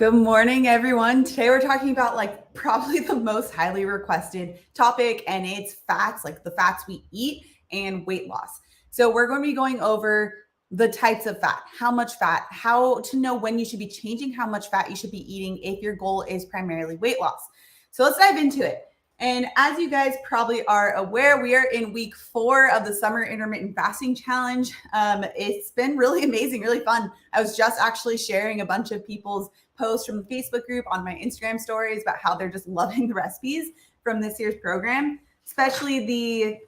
Good morning, everyone. Today we're talking about like probably the most highly requested topic, and it's fats, like the fats we eat and weight loss. So we're going to be going over the types of fat, how much fat, how to know when you should be changing how much fat you should be eating if your goal is primarily weight loss. So let's dive into it. And as you guys probably are aware, we are in week 4 of the summer intermittent fasting challenge. It's been really amazing, really fun. I was just actually sharing a bunch of people's posts from the Facebook group on my Instagram stories about how they're just loving the recipes from this year's program, especially the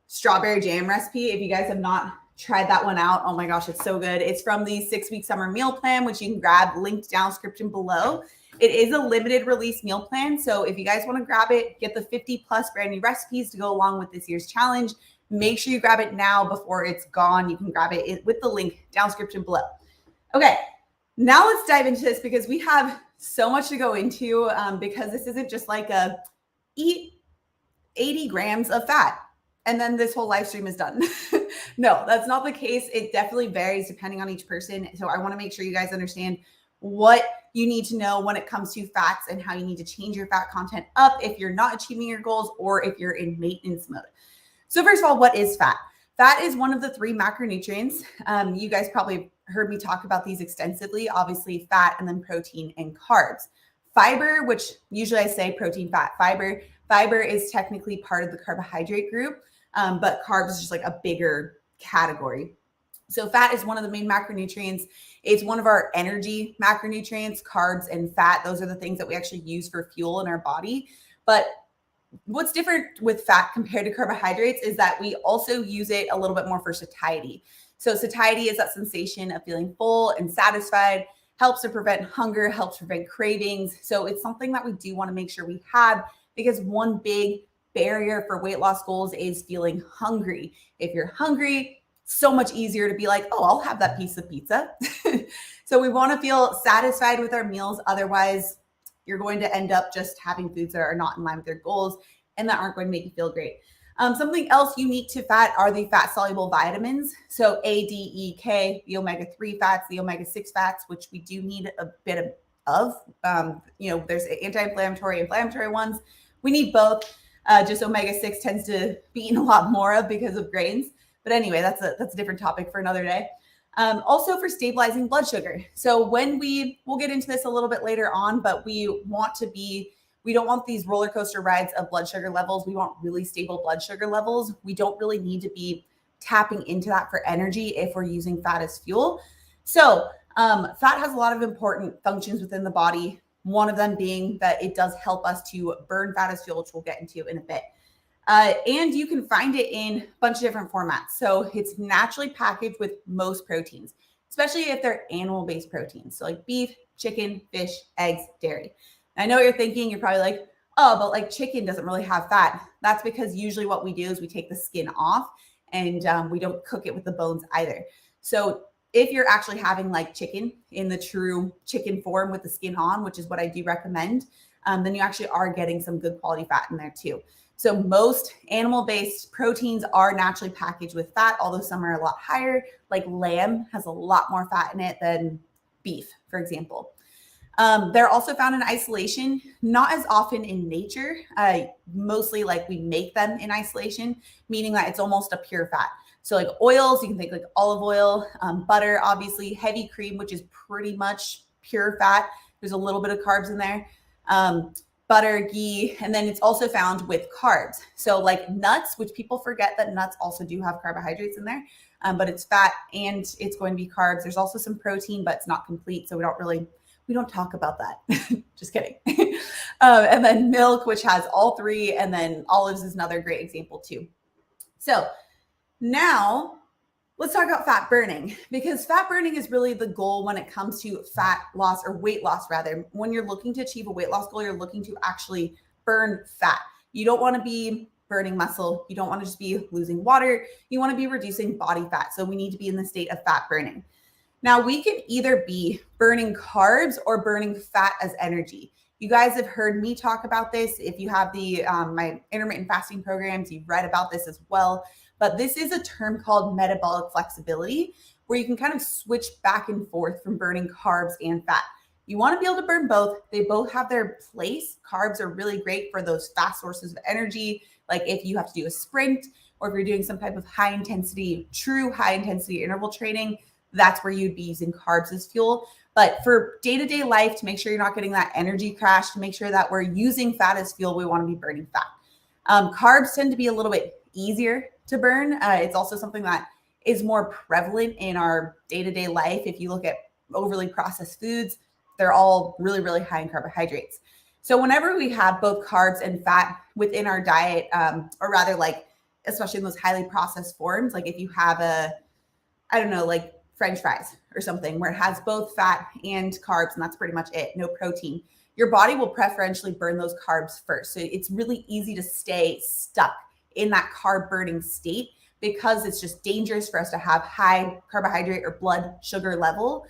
strawberry jam recipe. If you guys have not tried that one out, oh my gosh, it's so good. It's from the 6-week summer meal plan, which you can grab, linked down description below. It is a limited release meal plan. So if you guys want to grab it, get the 50 plus brand new recipes to go along with this year's challenge, make sure you grab it now before it's gone. You can grab it with the link down description below. Okay, now let's dive into this because we have so much to go into because this isn't just like a eat 80 grams of fat and then this whole live stream is done. No, that's not the case. It definitely varies depending on each person. So I want to make sure you guys understand what you need to know when it comes to fats and how you need to change your fat content up if you're not achieving your goals or if you're in maintenance mode. So first of all, what is fat? Fat is one of the 3 macronutrients. You guys probably heard me talk about these extensively, obviously fat and then protein and carbs. Fiber, which usually I say protein, fat, fiber. Fiber is technically part of the carbohydrate group, but carbs is just like a bigger category. So fat is one of the main macronutrients. It's one of our energy macronutrients, carbs and fat. Those are the things that we actually use for fuel in our body. But what's different with fat compared to carbohydrates is that we also use it a little bit more for satiety. So satiety is that sensation of feeling full and satisfied, helps to prevent hunger, helps prevent cravings. So it's something that we do want to make sure we have because one big barrier for weight loss goals is feeling hungry. If you're hungry, so much easier to be like, oh, I'll have that piece of pizza. So we want to feel satisfied with our meals. Otherwise, you're going to end up just having foods that are not in line with your goals and that aren't going to make you feel great. Something else unique to fat are the fat soluble vitamins. So A, D, E, K, the omega-3 fats, the omega-6 fats, which we do need a bit of. There's anti-inflammatory, inflammatory ones. We need both. Just omega-6 tends to be eaten a lot more of because of grains. But anyway, that's a different topic for another day. Also for stabilizing blood sugar. So we'll get into this a little bit later on, but we don't want these roller coaster rides of blood sugar levels. We want really stable blood sugar levels. We don't really need to be tapping into that for energy if we're using fat as fuel. So fat has a lot of important functions within the body. One of them being that it does help us to burn fat as fuel, which we'll get into in a bit. And you can find it in a bunch of different formats. So it's naturally packaged with most proteins, especially if they're animal-based proteins. So like beef, chicken, fish, eggs, dairy. And I know what you're thinking. You're probably like, oh, but like chicken doesn't really have fat. That's because usually what we do is we take the skin off and we don't cook it with the bones either. So if you're actually having like chicken in the true chicken form with the skin on, which is what I do recommend, then you actually are getting some good quality fat in there too. So most animal-based proteins are naturally packaged with fat, although some are a lot higher. Like lamb has a lot more fat in it than beef, for example. They're also found in isolation, not as often in nature, mostly like we make them in isolation, meaning that it's almost a pure fat. So like oils, you can think like olive oil, butter, obviously, heavy cream, which is pretty much pure fat. There's a little bit of carbs in there. Butter, ghee, and then it's also found with carbs. So like nuts, which people forget that nuts also do have carbohydrates in there, but it's fat and it's going to be carbs. There's also some protein, but it's not complete. So we don't talk about that. Just kidding. And then milk, which has all 3, and then olives is another great example too. So now let's talk about fat burning, because fat burning is really the goal when it comes to fat loss or weight loss, rather. When you're looking to achieve a weight loss goal, you're looking to actually burn fat. You don't want to be burning muscle. You don't want to just be losing water. You want to be reducing body fat. So we need to be in the state of fat burning. Now we can either be burning carbs or burning fat as energy. You guys have heard me talk about this. If you have my intermittent fasting programs, you've read about this as well. But this is a term called metabolic flexibility, where you can kind of switch back and forth from burning carbs and fat. You want to be able to burn both. They both have their place. Carbs are really great for those fast sources of energy, like if you have to do a sprint or if you're doing some type of true high intensity interval training, that's where you'd be using carbs as fuel. But for day-to-day life, to make sure you're not getting that energy crash, to make sure that we're using fat as fuel, we want to be burning fat. Carbs tend to be a little bit easier to burn. It's also something that is more prevalent in our day-to-day life. If you look at overly processed foods, they're all really, really high in carbohydrates. So whenever we have both carbs and fat within our diet, or rather like, especially in those highly processed forms, like if you have like French fries or something where it has both fat and carbs, and that's pretty much it, no protein, your body will preferentially burn those carbs first. So it's really easy to stay stuck in that carb burning state because it's just dangerous for us to have high carbohydrate or blood sugar level.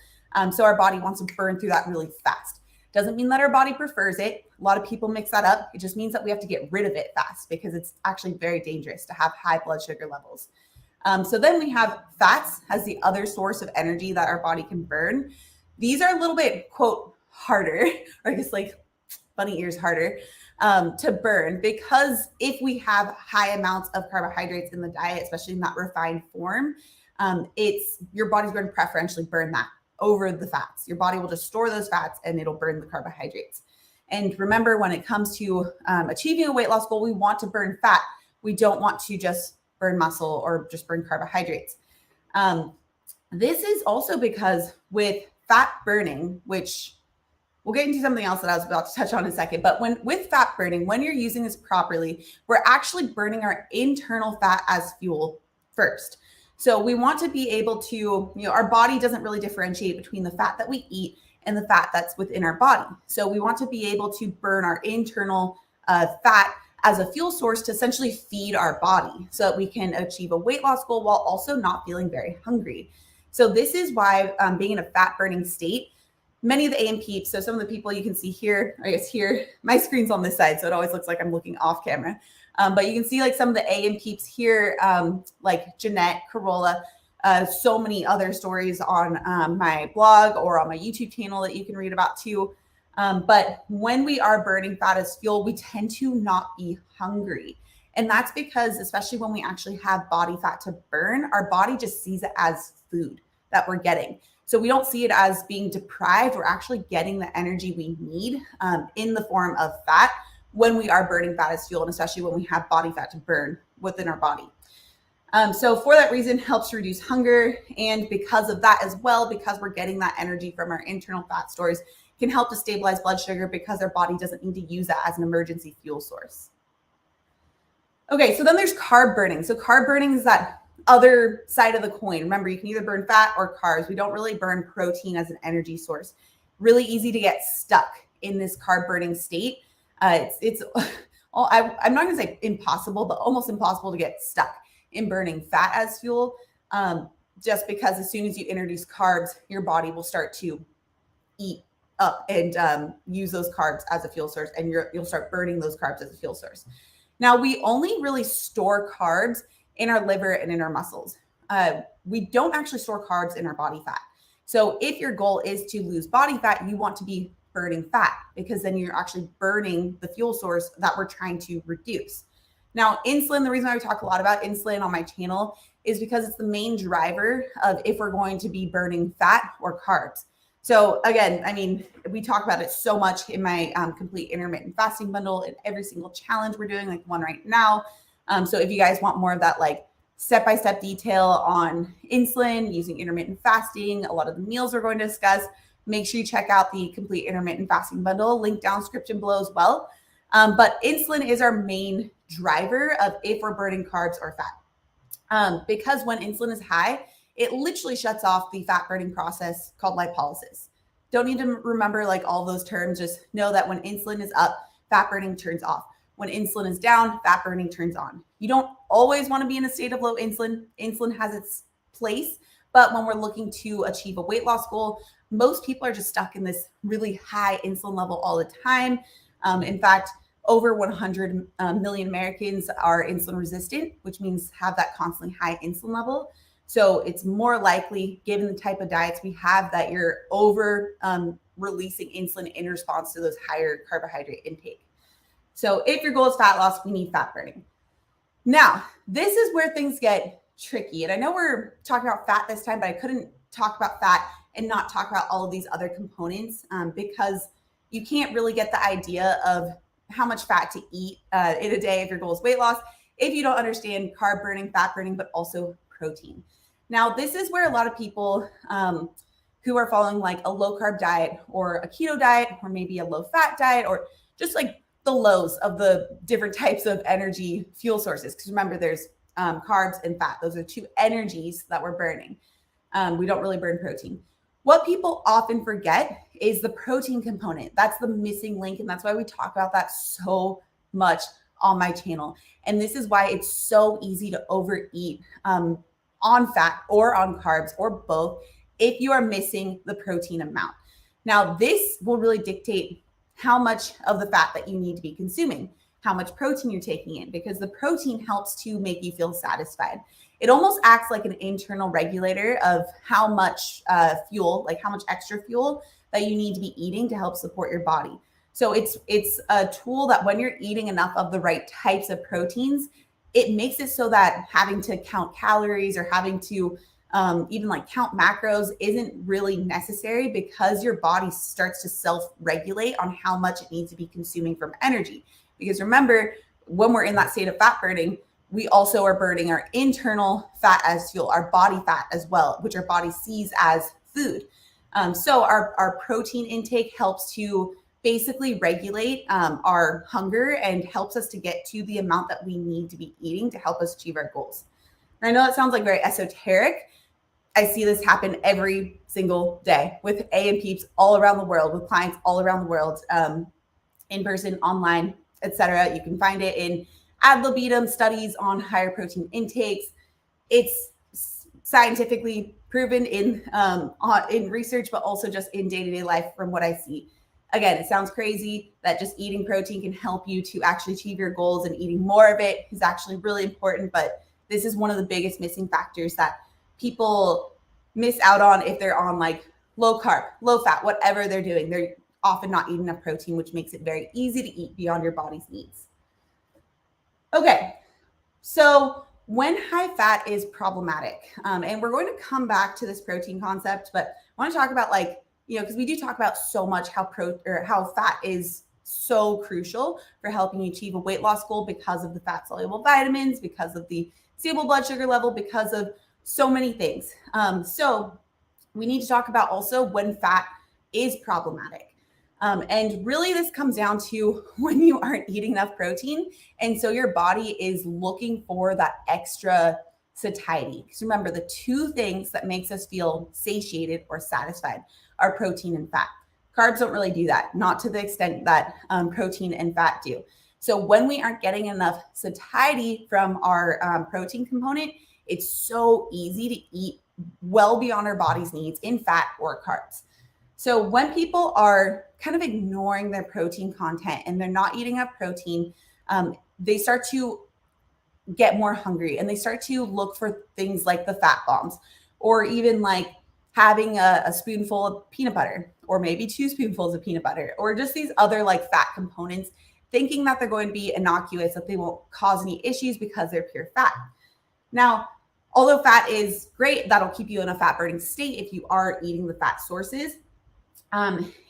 So our body wants to burn through that really fast. Doesn't mean that our body prefers it. A lot of people mix that up. It just means that we have to get rid of it fast because it's actually very dangerous to have high blood sugar levels. So then we have fats as the other source of energy that our body can burn. These are a little bit, quote, harder, or I guess like bunny ears harder to burn, because if we have high amounts of carbohydrates in the diet, especially in that refined form, your body's going to preferentially burn that over the fats. Your body will just store those fats and it'll burn the carbohydrates. And remember, when it comes to achieving a weight loss goal, we want to burn fat. We don't want to just burn muscle or just burn carbohydrates. This is also because with fat burning, which we'll get into something else that I was about to touch on in a second, but with fat burning, when you're using this properly, we're actually burning our internal fat as fuel first. So we want to be able to, our body doesn't really differentiate between the fat that we eat and the fat that's within our body. So we want to be able to burn our internal fat as a fuel source to essentially feed our body so that we can achieve a weight loss goal while also not feeling very hungry. So this is why being in a fat burning state, many of the A and peeps, so some of the people you can see here, I guess here, my screen's on this side, so it always looks like I'm looking off camera. But you can see like some of the A and peeps here, like Jeanette, Corolla, so many other stories on my blog or on my YouTube channel that you can read about too. But when we are burning fat as fuel, we tend to not be hungry. And that's because, especially when we actually have body fat to burn, our body just sees it as food that we're getting. So we don't see it as being deprived. We're actually getting the energy we need in the form of fat when we are burning fat as fuel, and especially when we have body fat to burn within our body. So for that reason, helps reduce hunger. And because of that as well, because we're getting that energy from our internal fat stores, can help to stabilize blood sugar because our body doesn't need to use that as an emergency fuel source. Okay, so then there's carb burning. So carb burning is that other side of the coin. Remember, you can either burn fat or carbs. We don't really burn protein as an energy source. Really easy to get stuck in this carb burning state. I'm not going to say impossible, but almost impossible to get stuck in burning fat as fuel, just because as soon as you introduce carbs, your body will start to eat up and use those carbs as a fuel source, and you'll start burning those carbs as a fuel source. Now, we only really store carbs in our liver and in our muscles. We don't actually store carbs in our body fat. So if your goal is to lose body fat, you want to be burning fat, because then you're actually burning the fuel source that we're trying to reduce. Now, insulin, the reason why we talk a lot about insulin on my channel is because it's the main driver of if we're going to be burning fat or carbs. So again, I mean, we talk about it so much in my complete intermittent fasting bundle and every single challenge we're doing, like one right now. So if you guys want more of that, like step-by-step detail on insulin, using intermittent fasting, a lot of the meals we're going to discuss, make sure you check out the complete intermittent fasting bundle, link down description below as well. But insulin is our main driver of if we're burning carbs or fat. Because when insulin is high, it literally shuts off the fat burning process called lipolysis. Don't need to remember like all those terms. Just know that when insulin is up, fat burning turns off. When insulin is down, fat burning turns on. You don't always want to be in a state of low insulin. Insulin has its place, but when we're looking to achieve a weight loss goal, most people are just stuck in this really high insulin level all the time. In fact, over 100 million Americans are insulin resistant, which means have that constantly high insulin level. So it's more likely, given the type of diets we have, that you're over releasing insulin in response to those higher carbohydrate intake. So if your goal is fat loss, we need fat burning. Now, this is where things get tricky. And I know we're talking about fat this time, but I couldn't talk about fat and not talk about all of these other components because you can't really get the idea of how much fat to eat in a day if your goal is weight loss if you don't understand carb burning, fat burning, but also protein. Now, this is where a lot of people who are following like a low carb diet or a keto diet or maybe a low fat diet or just like the lows of the different types of energy fuel sources. Because remember, there's carbs and fat. Those are two energies that we're burning. We don't really burn protein. What people often forget is the protein component. That's the missing link. And that's why we talk about that so much on my channel. And this is why it's so easy to overeat on fat or on carbs or both if you are missing the protein amount. Now, this will really dictate how much of the fat that you need to be consuming, how much protein you're taking in, because the protein helps to make you feel satisfied. It almost acts like an internal regulator of how much fuel, like how much extra fuel that you need to be eating to help support your body. So it's a tool that when you're eating enough of the right types of proteins, it makes it so that having to count calories or having to even like count macros isn't really necessary because your body starts to self-regulate on how much it needs to be consuming from energy. Because remember, when we're in that state of fat burning, we also are burning our internal fat as fuel, our body fat as well, which our body sees as food. So our protein intake helps to basically regulate our hunger and helps us to get to the amount that we need to be eating to help us achieve our goals. And I know that sounds like very esoteric. I see this happen every single day with A and peeps all around the world, with clients all around the world, in person, online, etc. You can find it in ad libitum studies on higher protein intakes. It's scientifically proven in research, but also just in day-to-day life from what I see. Again, it sounds crazy that just eating protein can help you to actually achieve your goals, and eating more of it is actually really important. But this is one of the biggest missing factors that people miss out on if they're on like low carb, low fat, whatever they're doing. They're often not eating enough protein, which makes it very easy to eat beyond your body's needs. Okay, so when high fat is problematic, and we're going to come back to this protein concept, but I want to talk about like, because we do talk about so much how fat is so crucial for helping you achieve a weight loss goal because of the fat soluble vitamins, because of the stable blood sugar level, because of so many things. So we need to talk about also when fat is problematic. And really this comes down to when you aren't eating enough protein. And so your body is looking for that extra satiety. Because remember, the two things that makes us feel satiated or satisfied are protein and fat. Carbs don't really do that, not to the extent that protein and fat do. So when we aren't getting enough satiety from our protein component, it's so easy to eat well beyond our body's needs in fat or carbs. So when people are kind of ignoring their protein content and they're not eating enough protein, they start to get more hungry and they start to look for things like the fat bombs, or even like having a spoonful of peanut butter, or maybe 2 spoonfuls of peanut butter, or just these other like fat components, thinking that they're going to be innocuous, that they won't cause any issues because they're pure fat. Now, although fat is great, that'll keep you in a fat burning state if you are eating the fat sources,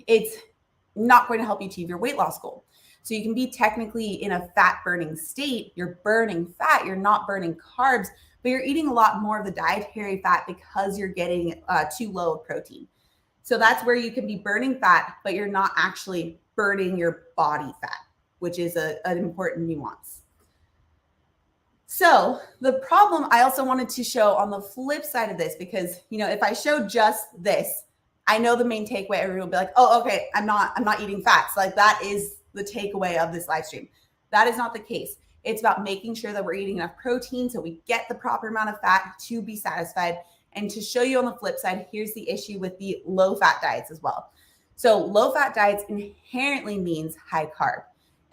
it's not going to help you achieve your weight loss goal. So you can be technically in a fat burning state. You're burning fat, you're not burning carbs, but you're eating a lot more of the dietary fat because you're getting too low of protein. So that's where you can be burning fat, but you're not actually burning your body fat, which is an important nuance. So the problem I also wanted to show on the flip side of this, because, if I show just this, I know the main takeaway, everyone will be like, oh, okay, I'm not eating fats. Like that is the takeaway of this live stream. That is not the case. It's about making sure that we're eating enough protein so we get the proper amount of fat to be satisfied. And to show you on the flip side, here's the issue with the low fat diets as well. So low fat diets inherently means high carb.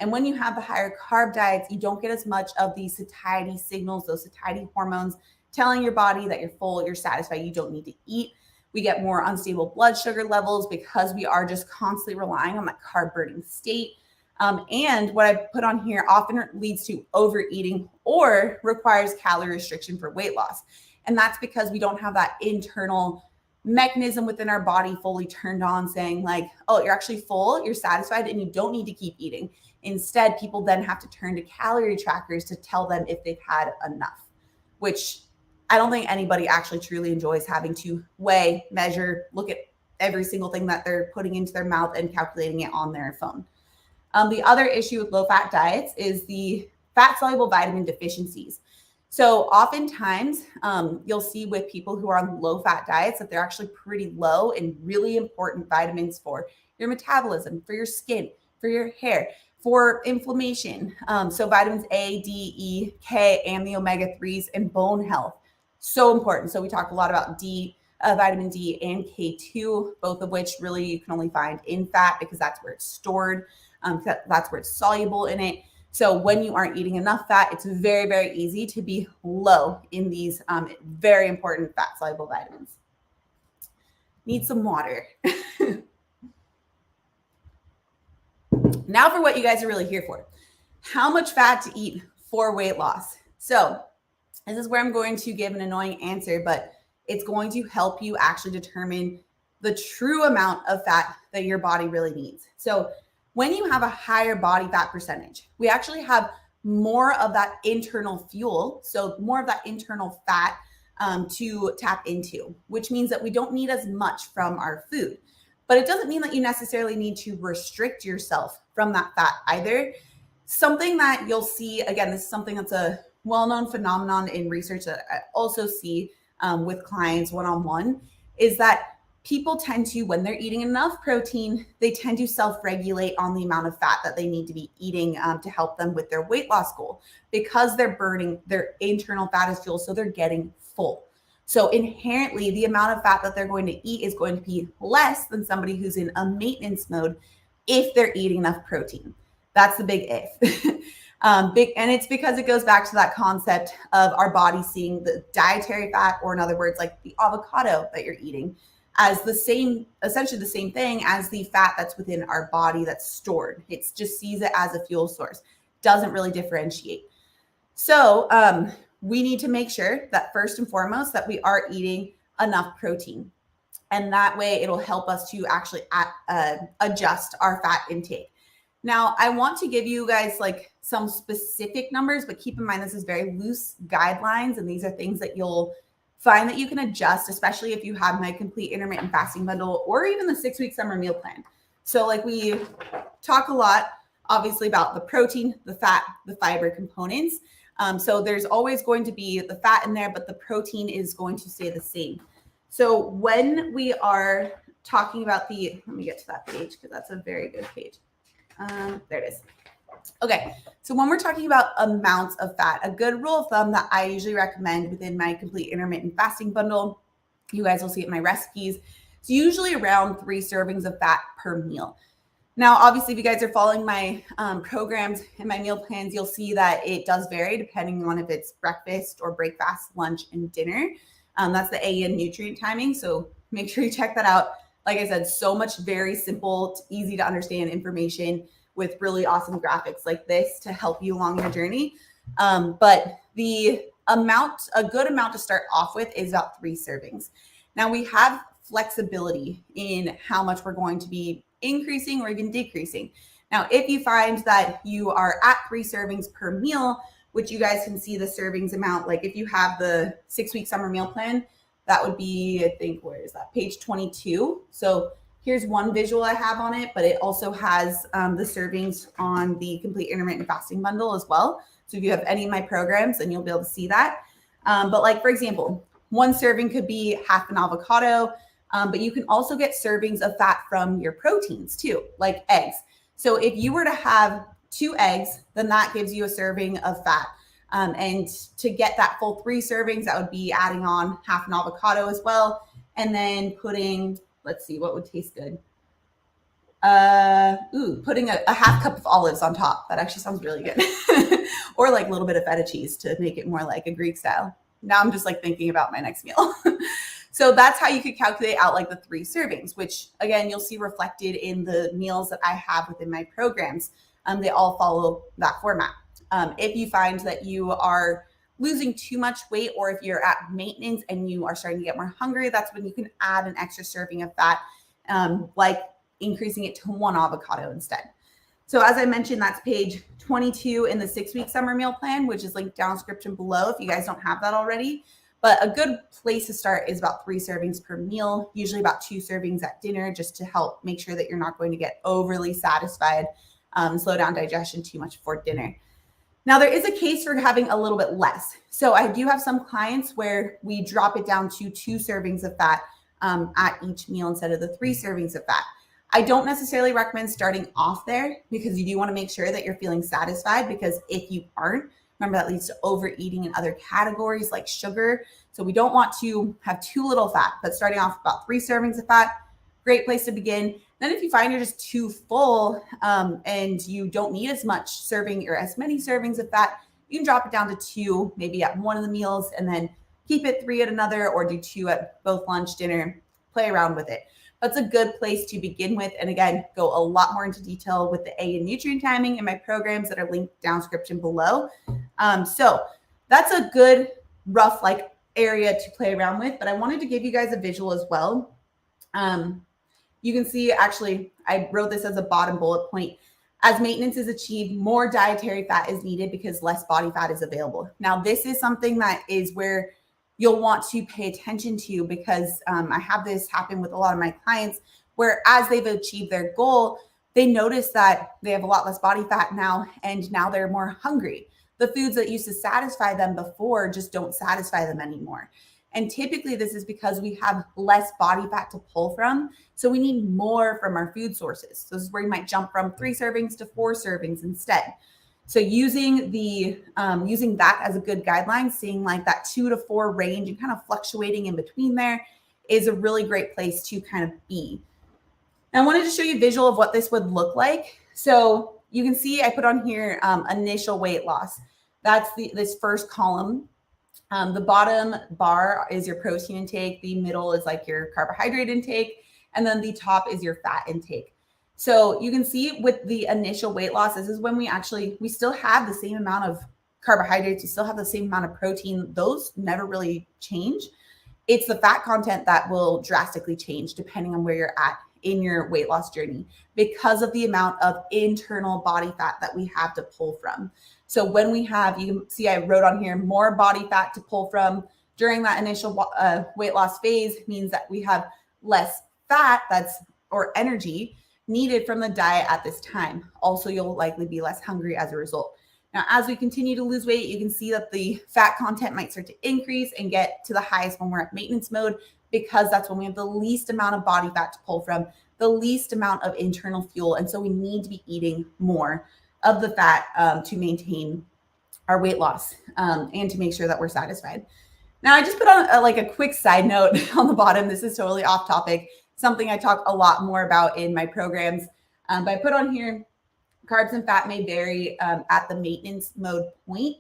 And when you have the higher carb diets, you don't get as much of these satiety signals, those satiety hormones telling your body that you're full, you're satisfied, you don't need to eat. We get more unstable blood sugar levels because we are just constantly relying on that carb burning state. And what I put on here often leads to overeating or requires calorie restriction for weight loss. And that's because we don't have that internal mechanism within our body fully turned on saying like, oh, you're actually full, you're satisfied, and you don't need to keep eating. Instead, people then have to turn to calorie trackers to tell them if they've had enough, which I don't think anybody actually truly enjoys having to weigh, measure, look at every single thing that they're putting into their mouth and calculating it on their phone. The other issue with low-fat diets is the fat-soluble vitamin deficiencies. So oftentimes you'll see with people who are on low-fat diets that they're actually pretty low in really important vitamins for your metabolism, for your skin, for your hair, for inflammation. So vitamins A, D, E, K, and the omega-3s and bone health. So important. So we talk a lot about vitamin D and K2, both of which really you can only find in fat because that's where it's stored. That's where it's soluble in it. So when you aren't eating enough fat, it's very, very easy to be low in these very important fat soluble vitamins. Need some water. Now for what you guys are really here for. How much fat to eat for weight loss? So this is where I'm going to give an annoying answer, but it's going to help you actually determine the true amount of fat that your body really needs. So when you have a higher body fat percentage, we actually have more of that internal fuel, so more of that internal fat to tap into, which means that we don't need as much from our food. But it doesn't mean that you necessarily need to restrict yourself from that fat either. Something that you'll see, again, this is something that's a well-known phenomenon in research that I also see with clients one-on-one, is that people tend to, when they're eating enough protein, they tend to self-regulate on the amount of fat that they need to be eating to help them with their weight loss goal because they're burning their internal fat as fuel, so they're getting full. So inherently, the amount of fat that they're going to eat is going to be less than somebody who's in a maintenance mode if they're eating enough protein. That's the big if. And it's because it goes back to that concept of our body seeing the dietary fat, or in other words, like the avocado that you're eating, as the same, essentially the same thing as the fat that's within our body that's stored. It just sees it as a fuel source, doesn't really differentiate. So we need to make sure that first and foremost that we are eating enough protein. And that way it'll help us to actually adjust our fat intake. Now, I want to give you guys like some specific numbers, but keep in mind this is very loose guidelines, and these are things that you'll find that you can adjust, especially if you have my complete intermittent fasting bundle or even the 6-week summer meal plan. So like we talk a lot, obviously, about the protein, the fat, the fiber components. So there's always going to be the fat in there, but the protein is going to stay the same. So when we are talking about let me get to that page because that's a very good page. There it is. Okay, so when we're talking about amounts of fat, a good rule of thumb that I usually recommend within my complete intermittent fasting bundle, you guys will see it in my recipes, it's usually around 3 servings of fat per meal. Now, obviously, if you guys are following my programs and my meal plans, you'll see that it does vary depending on if it's breakfast or breakfast, lunch, and dinner. That's the AEN nutrient timing, so make sure you check that out. Like I said, so much very simple, easy to understand information with really awesome graphics like this to help you along your journey. But the amount, a good amount to start off with is about 3 servings. Now we have flexibility in how much we're going to be increasing or even decreasing. Now, if you find that you are at 3 servings per meal, which you guys can see the servings amount, like if you have the 6-week summer meal plan, that would be, I think, where is that? Page 22. So here's one visual I have on it, but it also has the servings on the complete intermittent fasting bundle as well. So if you have any of my programs, then you'll be able to see that. But like, for example, 1 serving could be half an avocado, but you can also get servings of fat from your proteins too, like eggs. So if you were to have 2 eggs, then that gives you a serving of fat. And to get that full 3 servings, that would be adding on half an avocado as well. And then putting, let's see, what would taste good? Putting a half cup of olives on top. That actually sounds really good. Or like a little bit of feta cheese to make it more like a Greek style. Now I'm just like thinking about my next meal. So that's how you could calculate out like the 3 servings, which again, you'll see reflected in the meals that I have within my programs. They all follow that format. If you find that you are losing too much weight, or if you're at maintenance and you are starting to get more hungry, that's when you can add an extra serving of fat, like increasing it to 1 avocado instead. So as I mentioned, that's page 22 in the 6-week summer meal plan, which is linked down description below if you guys don't have that already. But a good place to start is about 3 servings per meal, usually about 2 servings at dinner, just to help make sure that you're not going to get overly satisfied, slow down digestion too much before dinner. Now, there is a case for having a little bit less. So I do have some clients where we drop it down to 2 servings of fat at each meal instead of the 3 servings of fat. I don't necessarily recommend starting off there because you do want to make sure that you're feeling satisfied, because if you aren't, remember that leads to overeating in other categories like sugar. So we don't want to have too little fat, but starting off about 3 servings of fat, great place to begin. Then if you find you're just too full and you don't need as much serving or as many servings of fat, you can drop it down to 2, maybe at one of the meals, and then keep it 3 at another, or do 2 at both lunch, dinner, play around with it. That's a good place to begin with. And again, go a lot more into detail with the A and nutrient timing in my programs that are linked down description below. So that's a good rough like area to play around with, but I wanted to give you guys a visual as well. You can see, actually, I wrote this as a bottom bullet point. As maintenance is achieved, more dietary fat is needed because less body fat is available. Now, this is something that is where you'll want to pay attention to, because I have this happen with a lot of my clients where as they've achieved their goal, they notice that they have a lot less body fat now, and now they're more hungry. The foods that used to satisfy them before just don't satisfy them anymore. And typically this is because we have less body fat to pull from. So we need more from our food sources. So this is where you might jump from 3 servings to 4 servings instead. So using that as a good guideline, seeing like that 2 to 4 range and kind of fluctuating in between there is a really great place to kind of be. And I wanted to show you a visual of what this would look like. So you can see I put on here initial weight loss. That's this first column. The bottom bar is your protein intake. The middle is like your carbohydrate intake. And then the top is your fat intake. So you can see with the initial weight loss, this is when we still have the same amount of carbohydrates. We still have the same amount of protein. Those never really change. It's the fat content that will drastically change depending on where you're at in your weight loss journey, because of the amount of internal body fat that we have to pull from. So when we have, you can see I wrote on here, more body fat to pull from during that initial weight loss phase means that we have less fat or energy needed from the diet at this time. Also, you'll likely be less hungry as a result. Now, as we continue to lose weight, you can see that the fat content might start to increase and get to the highest when we're at maintenance mode, because that's when we have the least amount of body fat to pull from, the least amount of internal fuel. And so we need to be eating more of the fat to maintain our weight loss and to make sure that we're satisfied. Now, I just put on a quick side note on the bottom. This is totally off topic, something I talk a lot more about in my programs. But I put on here, carbs and fat may vary at the maintenance mode point,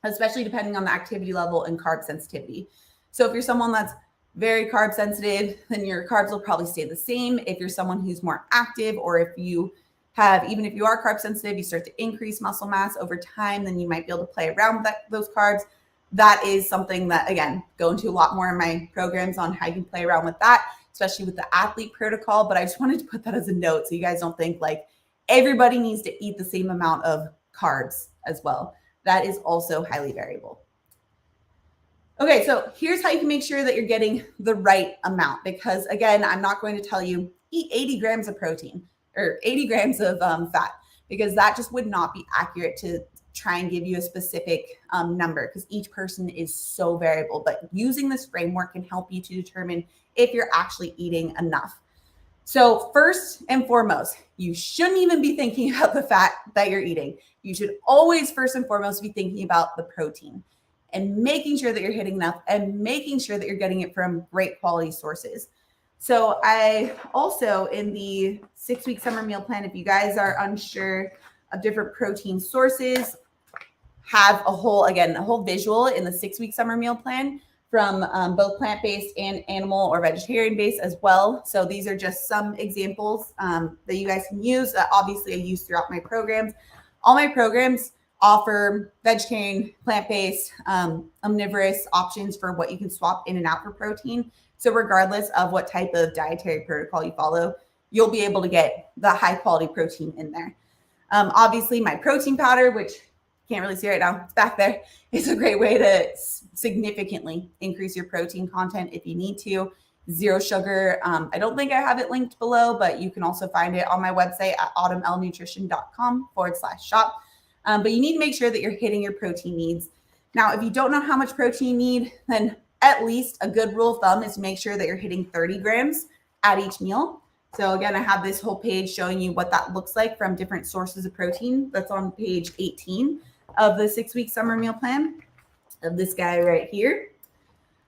especially depending on the activity level and carb sensitivity. So if you're someone that's very carb sensitive, then your carbs will probably stay the same. If you're someone who's more active, or if you even if you are carb sensitive, you start to increase muscle mass over time, then you might be able to play around with those carbs. That is something that, again, go into a lot more in my programs on how you can play around with that, especially with the athlete protocol. But I just wanted to put that as a note so you guys don't think like everybody needs to eat the same amount of carbs as well. That is also highly variable. Okay, so here's how you can make sure that you're getting the right amount, because again, I'm not going to tell you eat 80 grams of protein or 80 grams of fat, because that just would not be accurate to try and give you a specific number, because each person is so variable. But using this framework can help you to determine if you're actually eating enough. So first and foremost, you shouldn't even be thinking about the fat that you're eating. You should always first and foremost be thinking about the protein and making sure that you're hitting enough and making sure that you're getting it from great quality sources. So I also, in the 6-week summer meal plan, if you guys are unsure of different protein sources, have a whole visual in the 6-week summer meal plan from both plant-based and animal or vegetarian-based as well. So these are just some examples that you guys can use. Obviously, I use throughout my programs. All my programs offer vegetarian, plant-based, omnivorous options for what you can swap in and out for protein. So regardless of what type of dietary protocol you follow, you'll be able to get the high quality protein in there. Obviously, my protein powder, which you can't really see right now, it's back there, is a great way to significantly increase your protein content if you need to. Zero sugar. I don't think I have it linked below, but you can also find it on my website at autumnlnutrition.com/shop. But you need to make sure that you're hitting your protein needs. Now, if you don't know how much protein you need, then at least a good rule of thumb is to make sure that you're hitting 30 grams at each meal. So again, I have this whole page showing you what that looks like from different sources of protein. That's on page 18 of the 6-week summer meal plan of this guy right here.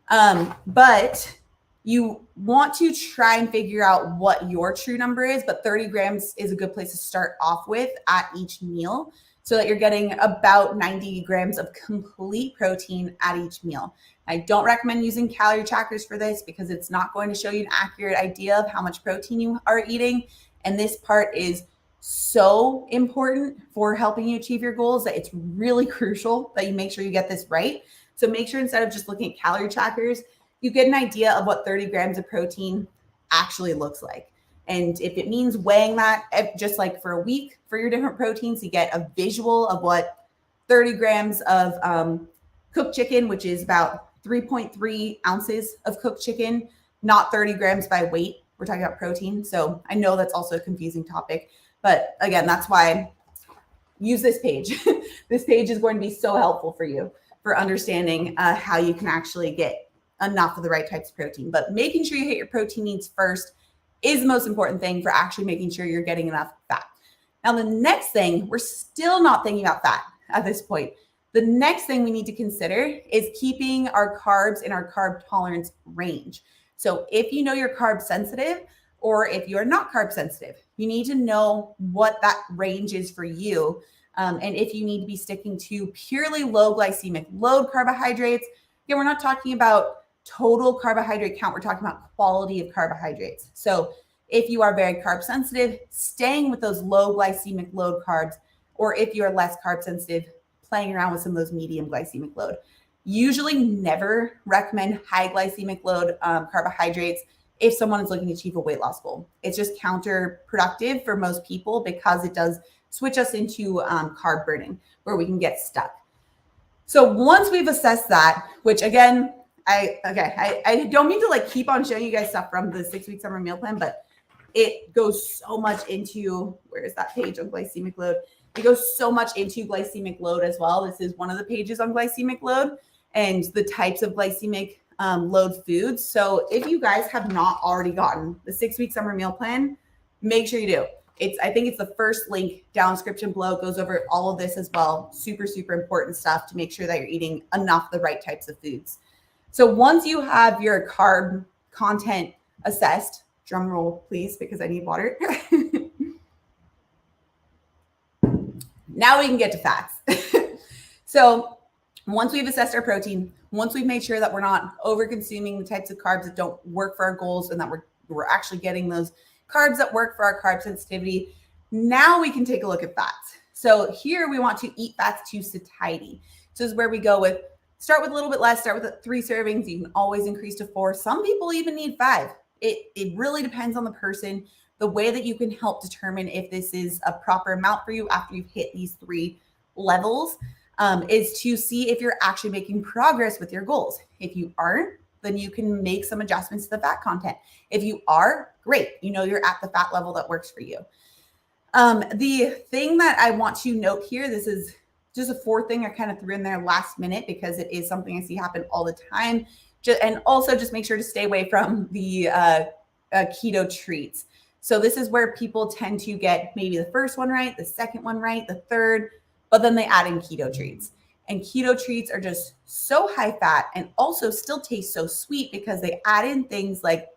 But you want to try and figure out what your true number is, but 30 grams is a good place to start off with at each meal so that you're getting about 90 grams of complete protein at each meal. I don't recommend using calorie trackers for this because it's not going to show you an accurate idea of how much protein you are eating. And this part is so important for helping you achieve your goals that it's really crucial that you make sure you get this right. So make sure instead of just looking at calorie trackers, you get an idea of what 30 grams of protein actually looks like. And if it means weighing that just like for a week for your different proteins, you get a visual of what 30 grams of cooked chicken, which is about 3.3 ounces of cooked chicken, not 30 grams by weight. We're talking about protein. So I know that's also a confusing topic, but again, that's why use this page. This page is going to be so helpful for you for understanding how you can actually get enough of the right types of protein. But making sure you hit your protein needs first is the most important thing for actually making sure you're getting enough fat. Now, the next thing, we're still not thinking about fat at this point. The next thing we need to consider is keeping our carbs in our carb tolerance range. So if you know you're carb sensitive or if you're not carb sensitive, you need to know what that range is for you. And if you need to be sticking to purely low glycemic load carbohydrates, again, we're not talking about total carbohydrate count. We're talking about quality of carbohydrates. So if you are very carb sensitive, staying with those low glycemic load carbs, or if you're less carb sensitive, playing around with some of those medium glycemic load. Usually never recommend high glycemic load carbohydrates if someone is looking to achieve a weight loss goal. It's just counterproductive for most people because it does switch us into carb burning where we can get stuck. So once we've assessed that, which again, I don't mean to like keep on showing you guys stuff from the 6-week summer meal plan, but it goes so much into, where is that page on glycemic load? It goes so much into glycemic load as well. This is one of the pages on glycemic load and the types of glycemic load foods. So if you guys have not already gotten the 6-week summer meal plan, make sure you do. I think it's the first link down description below. It goes over all of this as well. Super, super important stuff to make sure that you're eating enough of the right types of foods. So once you have your carb content assessed, drum roll please, because I need water. Now we can get to fats. So once we've assessed our protein, once we've made sure that we're not over consuming the types of carbs that don't work for our goals and that we're actually getting those carbs that work for our carb sensitivity, now we can take a look at fats. So here we want to eat fats to satiety. So this is where we go with, start with a little bit less, start with 3 servings. You can always increase to 4. Some people even need 5. It really depends on the person. The way that you can help determine if this is a proper amount for you after you've hit these 3 levels is to see if you're actually making progress with your goals. If you aren't, then you can make some adjustments to the fat content. If you are, great. You know you're at the fat level that works for you. The thing that I want to note here, this is just a 4th thing I kind of threw in there last minute because it is something I see happen all the time. And also just make sure to stay away from the keto treats. So this is where people tend to get maybe the first one right, the second one right, the third, but then they add in keto treats. And keto treats are just so high fat and also still taste so sweet because they add in things like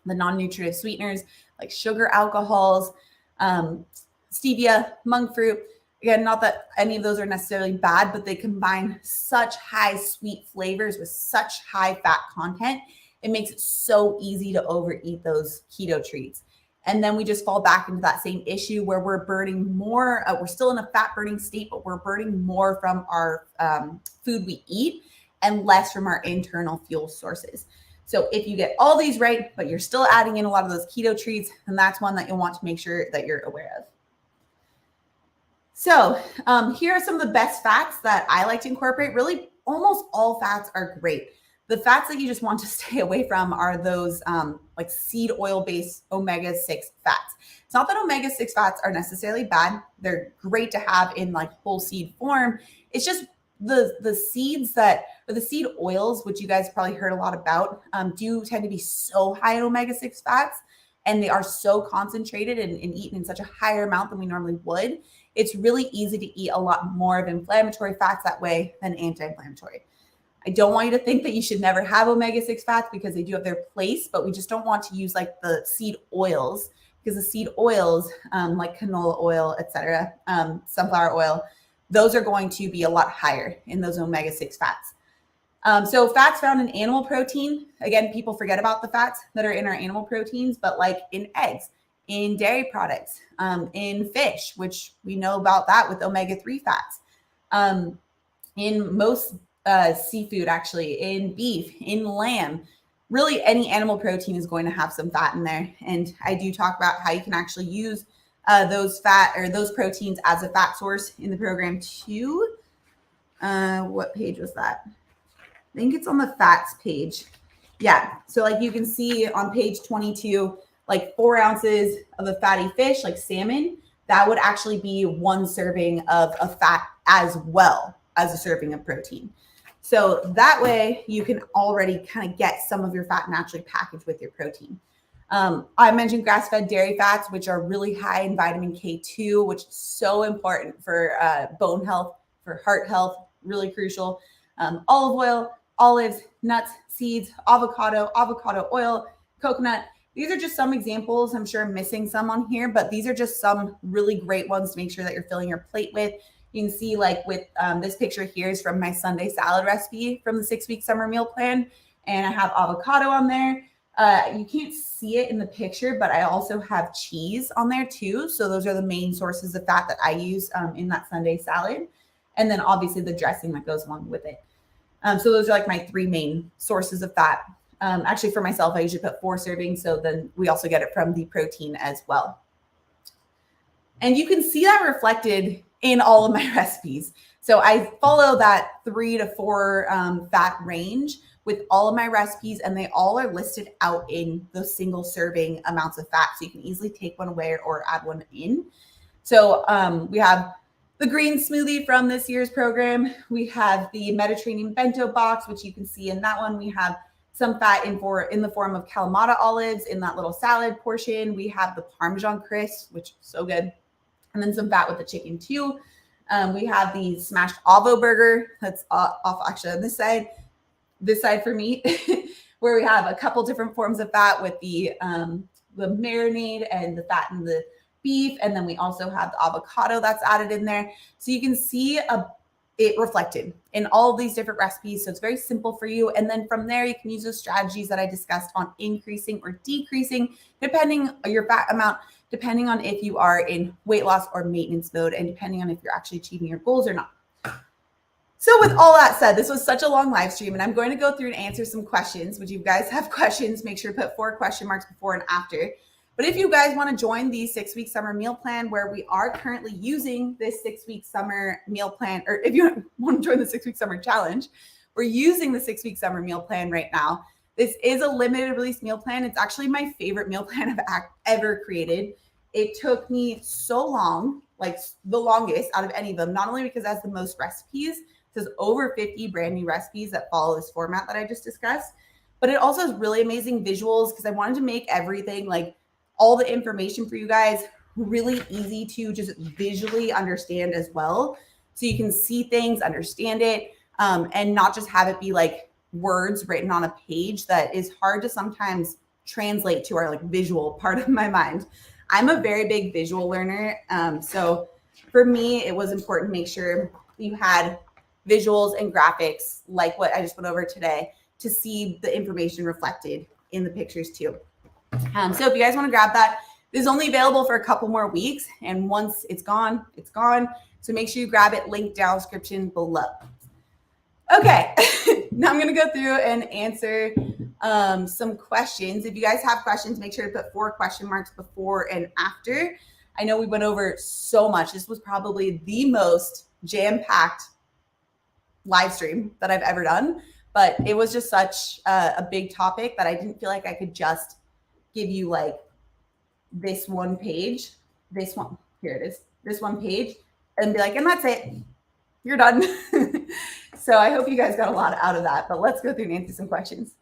the non-nutritive sweeteners like sugar alcohols, stevia, monk fruit, Again, not that any of those are necessarily bad, but they combine such high sweet flavors with such high fat content. It makes it so easy to overeat those keto treats. And then we just fall back into that same issue where we're burning more. We're still in a fat burning state, but we're burning more from our food we eat and less from our internal fuel sources. So if you get all these right, but you're still adding in a lot of those keto treats, then that's one that you'll want to make sure that you're aware of. So here are some of the best fats that I like to incorporate. Really, almost all fats are great. The fats that you just want to stay away from are those like seed oil-based omega-6 fats. It's not that omega-6 fats are necessarily bad. They're great to have in like whole seed form. It's just the seeds that, or the seed oils, which you guys probably heard a lot about, do tend to be so high in omega-6 fats, and they are so concentrated and eaten in such a higher amount than we normally would. It's really easy to eat a lot more of inflammatory fats that way than anti-inflammatory. I don't want you to think that you should never have omega-6 fats, because they do have their place, but we just don't want to use like the seed oils, because the seed oils like canola oil, etc., sunflower oil, those are going to be a lot higher in those omega-6 fats. So fats found in animal protein, again, people forget about the fats that are in our animal proteins, but like in eggs, in dairy products, in fish, which we know about that with omega-3 fats, in most seafood, actually, in beef, in lamb, really any animal protein is going to have some fat in there. And I do talk about how you can actually use those fat or those proteins as a fat source in the program too. What page was that? I think it's on the fats page. Yeah. So like you can see on page 22, like 4 ounces of a fatty fish, like salmon, that would actually be 1 serving of a fat as well as a serving of protein. So that way you can already kind of get some of your fat naturally packaged with your protein. I mentioned grass-fed dairy fats, which are really high in vitamin K2, which is so important for bone health, for heart health, really crucial. Olive oil, olives, nuts, seeds, avocado oil, coconut. These are just some examples. I'm sure I'm missing some on here, but these are just some really great ones to make sure that you're filling your plate with. You can see like with this picture here is from my Sunday salad recipe from the 6-week summer meal plan. And I have avocado on there. You can't see it in the picture, but I also have cheese on there too. So those are the main sources of fat that I use in that Sunday salad. And then obviously the dressing that goes along with it. So those are like my 3 main sources of fat. Actually for myself, I usually put 4 servings. So then we also get it from the protein as well. And you can see that reflected in all of my recipes. So I follow that 3 to 4 fat range with all of my recipes, and they all are listed out in those single serving amounts of fat. So you can easily take one away or add one in. So we have the green smoothie from this year's program. We have the Mediterranean bento box, which you can see in that one. We have some fat in the form of Kalamata olives in that little salad portion. We have the Parmesan crisp, which is so good. And then some fat with the chicken too. We have the smashed avo burger that's off actually on this side for me, where we have a couple different forms of fat with the marinade and the fat in the beef. And then we also have the avocado that's added in there. So you can see it reflected in all of these different recipes. So it's very simple for you. And then from there, you can use those strategies that I discussed on increasing or decreasing, depending on your fat amount, depending on if you are in weight loss or maintenance mode, and depending on if you're actually achieving your goals or not. So with all that said, this was such a long live stream, and I'm going to go through and answer some questions. Would you guys have questions? Make sure to put 4 question marks before and after. But if you guys want to join the 6-week summer meal plan, where we are currently using this 6-week summer meal plan, or if you want to join the 6-week summer challenge, we're using the 6-week summer meal plan right now. This is a limited release meal plan. It's actually my favorite meal plan I've ever created. It took me so long, like the longest out of any of them, not only because it has the most recipes, it says over 50 brand new recipes that follow this format that I just discussed, but it also has really amazing visuals because I wanted to make everything, like all the information for you guys, really easy to just visually understand as well. So you can see things, understand it, and not just have it be like words written on a page that is hard to sometimes translate to our like visual part of my mind. I'm a very big visual learner. So for me, it was important to make sure you had visuals and graphics like what I just went over today to see the information reflected in the pictures too. So if you guys want to grab that, this is only available for a couple more weeks. And once it's gone, it's gone. So make sure you grab it, link down description below. Okay, now I'm going to go through and answer some questions. If you guys have questions, make sure to put 4 question marks before and after. I know we went over so much. This was probably the most jam-packed live stream that I've ever done, but it was just such a big topic that I didn't feel like I could just give you like this one page, this one, here it is, this one page, and be like, and that's it, you're done. So I hope you guys got a lot out of that, but let's go through and answer some questions.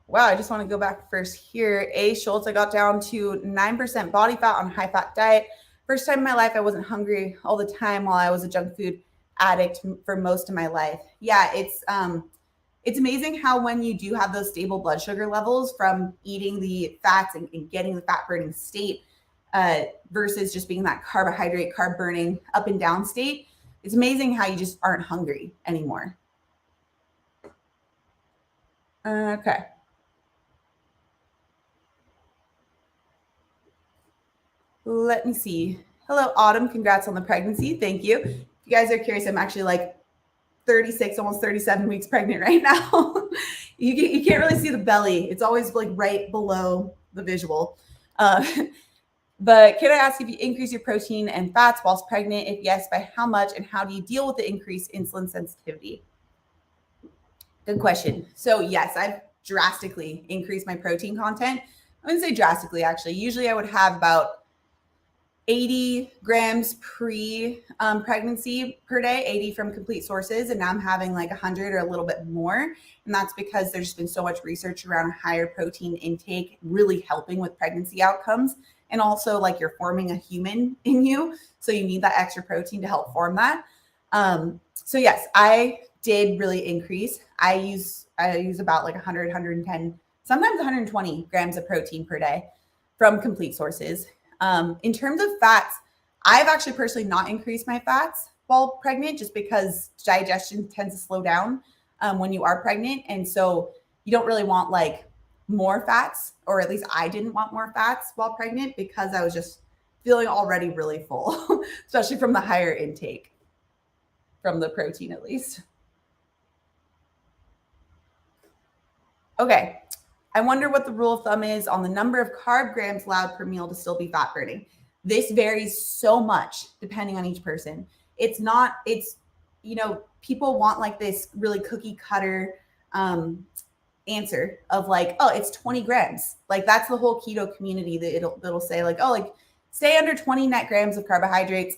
Wow, I just want to go back first here. A. Schultz, I got down to 9% body fat on high fat diet. First time in my life, I wasn't hungry all the time while I was a junk food addict for most of my life. Yeah, it's amazing how when you do have those stable blood sugar levels from eating the fats and getting the fat burning state versus just being that carbohydrate, carb burning up and down state, it's amazing how you just aren't hungry anymore. Okay. Let me see. Hello, Autumn. Congrats on the pregnancy. Thank you. If you guys are curious, I'm actually like 36, almost 37 weeks pregnant right now. You can't really see the belly. It's always like right below the visual. But can I ask if you increase your protein and fats whilst pregnant? If yes, by how much? And how do you deal with the increased insulin sensitivity? Good question. So yes, I've drastically increased my protein content. I wouldn't say drastically, actually. Usually I would have about 80 grams pre-pregnancy per day, 80 from complete sources. And now I'm having like 100 or a little bit more. And that's because there's been so much research around higher protein intake really helping with pregnancy outcomes. And also like you're forming a human in you. So you need that extra protein to help form that. So yes, I did really increase. I use about like 100, 110, sometimes 120 grams of protein per day from complete sources. In terms of fats, I've actually personally not increased my fats while pregnant just because digestion tends to slow down when you are pregnant. And so you don't really want like more fats, or at least I didn't want more fats while pregnant because I was just feeling already really full, especially from the higher intake from the protein at least. Okay. I wonder what the rule of thumb is on the number of carb grams allowed per meal to still be fat burning. This varies so much depending on each person. It's, people want like this really cookie cutter answer of like, oh, it's 20 grams. Like that's the whole keto community that it'll say like, oh, like stay under 20 net grams of carbohydrates.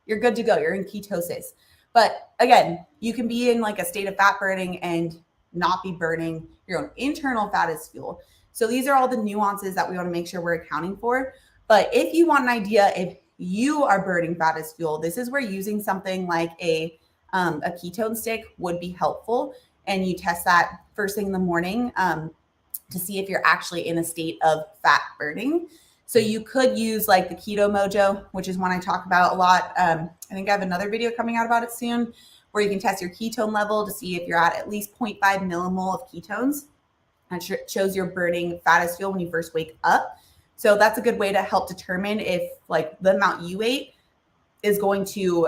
You're good to go. You're in ketosis. But again, you can be in like a state of fat burning and not be burning your own internal fat as fuel. So these are all the nuances that we want to make sure we're accounting for. But if you want an idea if you are burning fat as fuel, this is where using something like a ketone stick would be helpful. And you test that first thing in the morning to see if you're actually in a state of fat burning. So you could use like the Keto Mojo, which is one I talk about a lot. I think I have another video coming out about it soon, where you can test your ketone level to see if you're at least 0.5 millimole of ketones. And it shows you're burning fat as fuel when you first wake up. So that's a good way to help determine if like the amount you ate is going to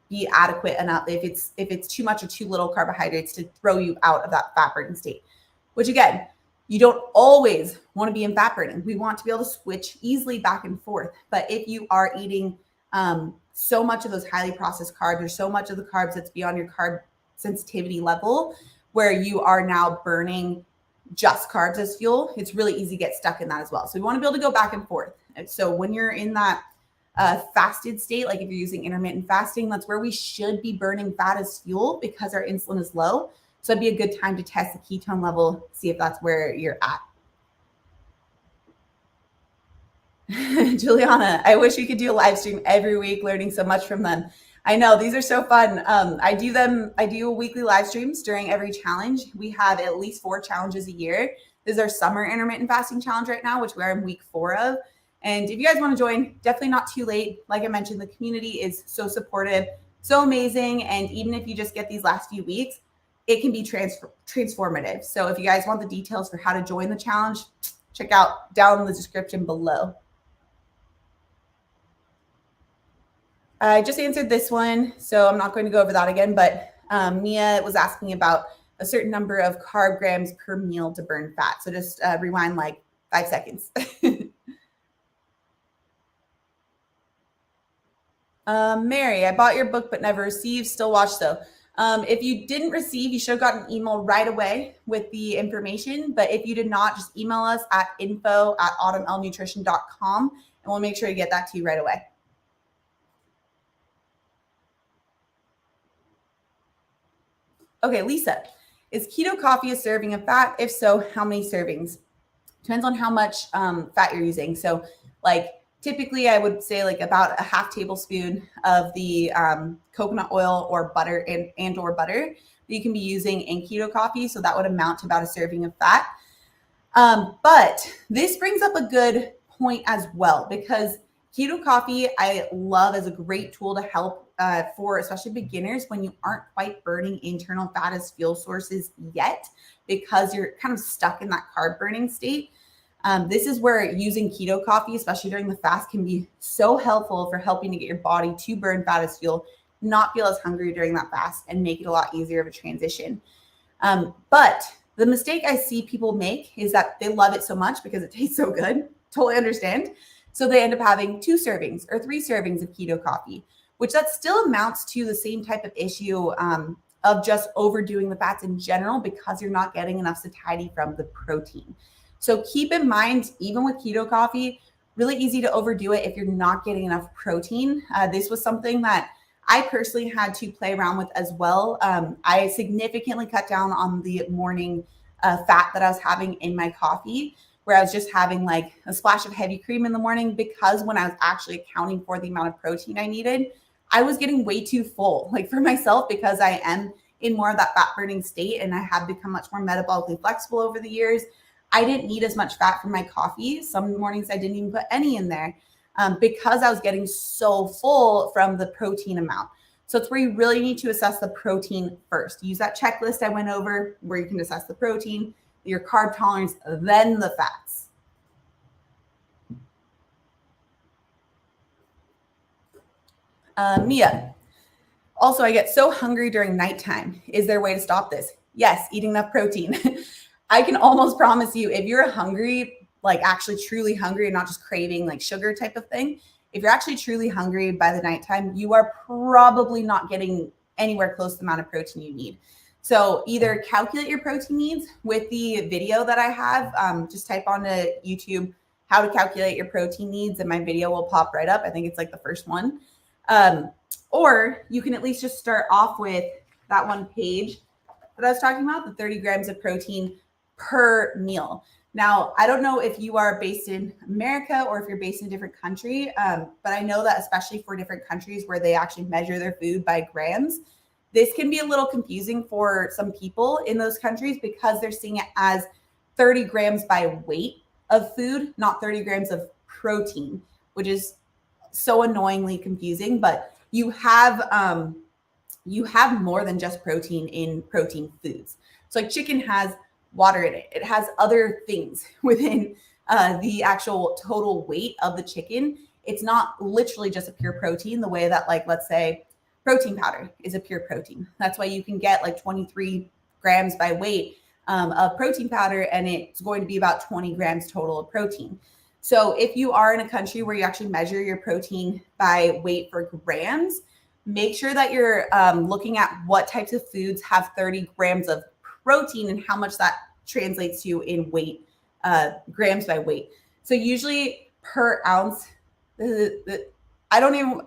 be adequate enough, if it's too much or too little carbohydrates to throw you out of that fat burning state, which again, you don't always want to be in fat burning. We want to be able to switch easily back and forth. But if you are eating so much of those highly processed carbs or so much of the carbs that's beyond your carb sensitivity level, where you are now burning just carbs as fuel, it's really easy to get stuck in that as well. So we want to be able to go back and forth. And so when you're in that fasted state, like if you're using intermittent fasting, that's where we should be burning fat as fuel because our insulin is low. So it'd be a good time to test the ketone level, see if that's where you're at. Juliana, I wish we could do a live stream every week, learning so much from them. I know, these are so fun. I do weekly live streams during every challenge. We have at least 4 challenges a year. This is our summer intermittent fasting challenge right now, which we're in week 4 of. And if you guys want to join, definitely not too late. Like I mentioned, the community is so supportive, so amazing. And even if you just get these last few weeks, it can be transformative. So if you guys want the details for how to join the challenge, check out down in the description below. I just answered this one, so I'm not going to go over that again, but Mia was asking about a certain number of carb grams per meal to burn fat. So just rewind like 5 seconds. Mary, I bought your book but never received, still watch though. If you didn't receive, you should have gotten an email right away with the information. But if you did not, just email us at info@autumnlnutrition.com and we'll make sure to get that to you right away. Okay, Lisa, is keto coffee a serving of fat? If so, how many servings? Depends on how much fat you're using. So like typically I would say like about a half tablespoon of the coconut oil or butter and or butter that you can be using in keto coffee. So that would amount to about a serving of fat. But this brings up a good point as well, because keto coffee I love as a great tool to help for especially beginners when you aren't quite burning internal fat as fuel sources yet, because you're kind of stuck in that carb burning state. This is where using keto coffee, especially during the fast, can be so helpful for helping to get your body to burn fat as fuel, not feel as hungry during that fast, and make it a lot easier of a transition. But the mistake I see people make is that they love it so much because it tastes so good. Totally understand. So they end up having 2 servings or 3 servings of keto coffee, which that still amounts to the same type of issue of just overdoing the fats in general because you're not getting enough satiety from the protein. So keep in mind, even with keto coffee, really easy to overdo it if you're not getting enough protein. This was something that I personally had to play around with as well. I significantly cut down on the morning fat that I was having in my coffee, where I was just having like a splash of heavy cream in the morning, because when I was actually accounting for the amount of protein I needed, I was getting way too full, like for myself, because I am in more of that fat burning state and I have become much more metabolically flexible over the years. I didn't need as much fat from my coffee. Some mornings I didn't even put any in there because I was getting so full from the protein amount. So it's where you really need to assess the protein first. Use that checklist I went over where you can assess the protein, your carb tolerance, then the fats. Mia, also, I get so hungry during nighttime. Is there a way to stop this? Yes, eating enough protein. I can almost promise you, if you're hungry, like actually truly hungry and not just craving like sugar type of thing, if you're actually truly hungry by the nighttime, you are probably not getting anywhere close to the amount of protein you need. So either calculate your protein needs with the video that I have. Just type onto YouTube how to calculate your protein needs and my video will pop right up. I think it's like the first one. Or you can at least just start off with that one page that I was talking about, the 30 grams of protein per meal. Now, I don't know if you are based in America or if you're based in a different country, but I know that especially for different countries where they actually measure their food by grams, this can be a little confusing for some people in those countries because they're seeing it as 30 grams by weight of food, not 30 grams of protein, which is so annoyingly confusing. But you have more than just protein in protein foods. So like chicken has water in it. It has other things within the actual total weight of the chicken. It's not literally just a pure protein the way that, like, let's say protein powder is a pure protein. That's why you can get like 23 grams by weight of protein powder, and it's going to be about 20 grams total of protein. So if you are in a country where you actually measure your protein by weight for grams, make sure that you're looking at what types of foods have 30 grams of protein and how much that translates to in weight, grams by weight. So usually per ounce, I feel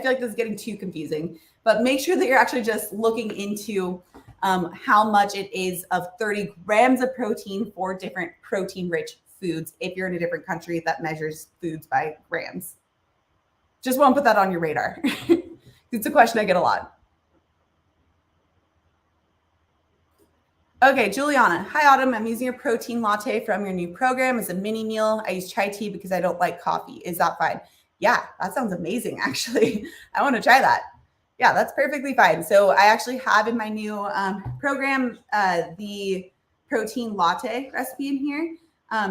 like this is getting too confusing, but make sure that you're actually just looking into how much it is of 30 grams of protein for different protein rich foods if you're in a different country that measures foods by grams. Just want to put that on your radar. It's a question I get a lot. Okay, Juliana. Hi, Autumn. I'm using your protein latte from your new program as a mini meal. I use chai tea because I don't like coffee. Is that fine? Yeah, that sounds amazing, actually. I want to try that. Yeah, that's perfectly fine. So I actually have in my new program the protein latte recipe in here.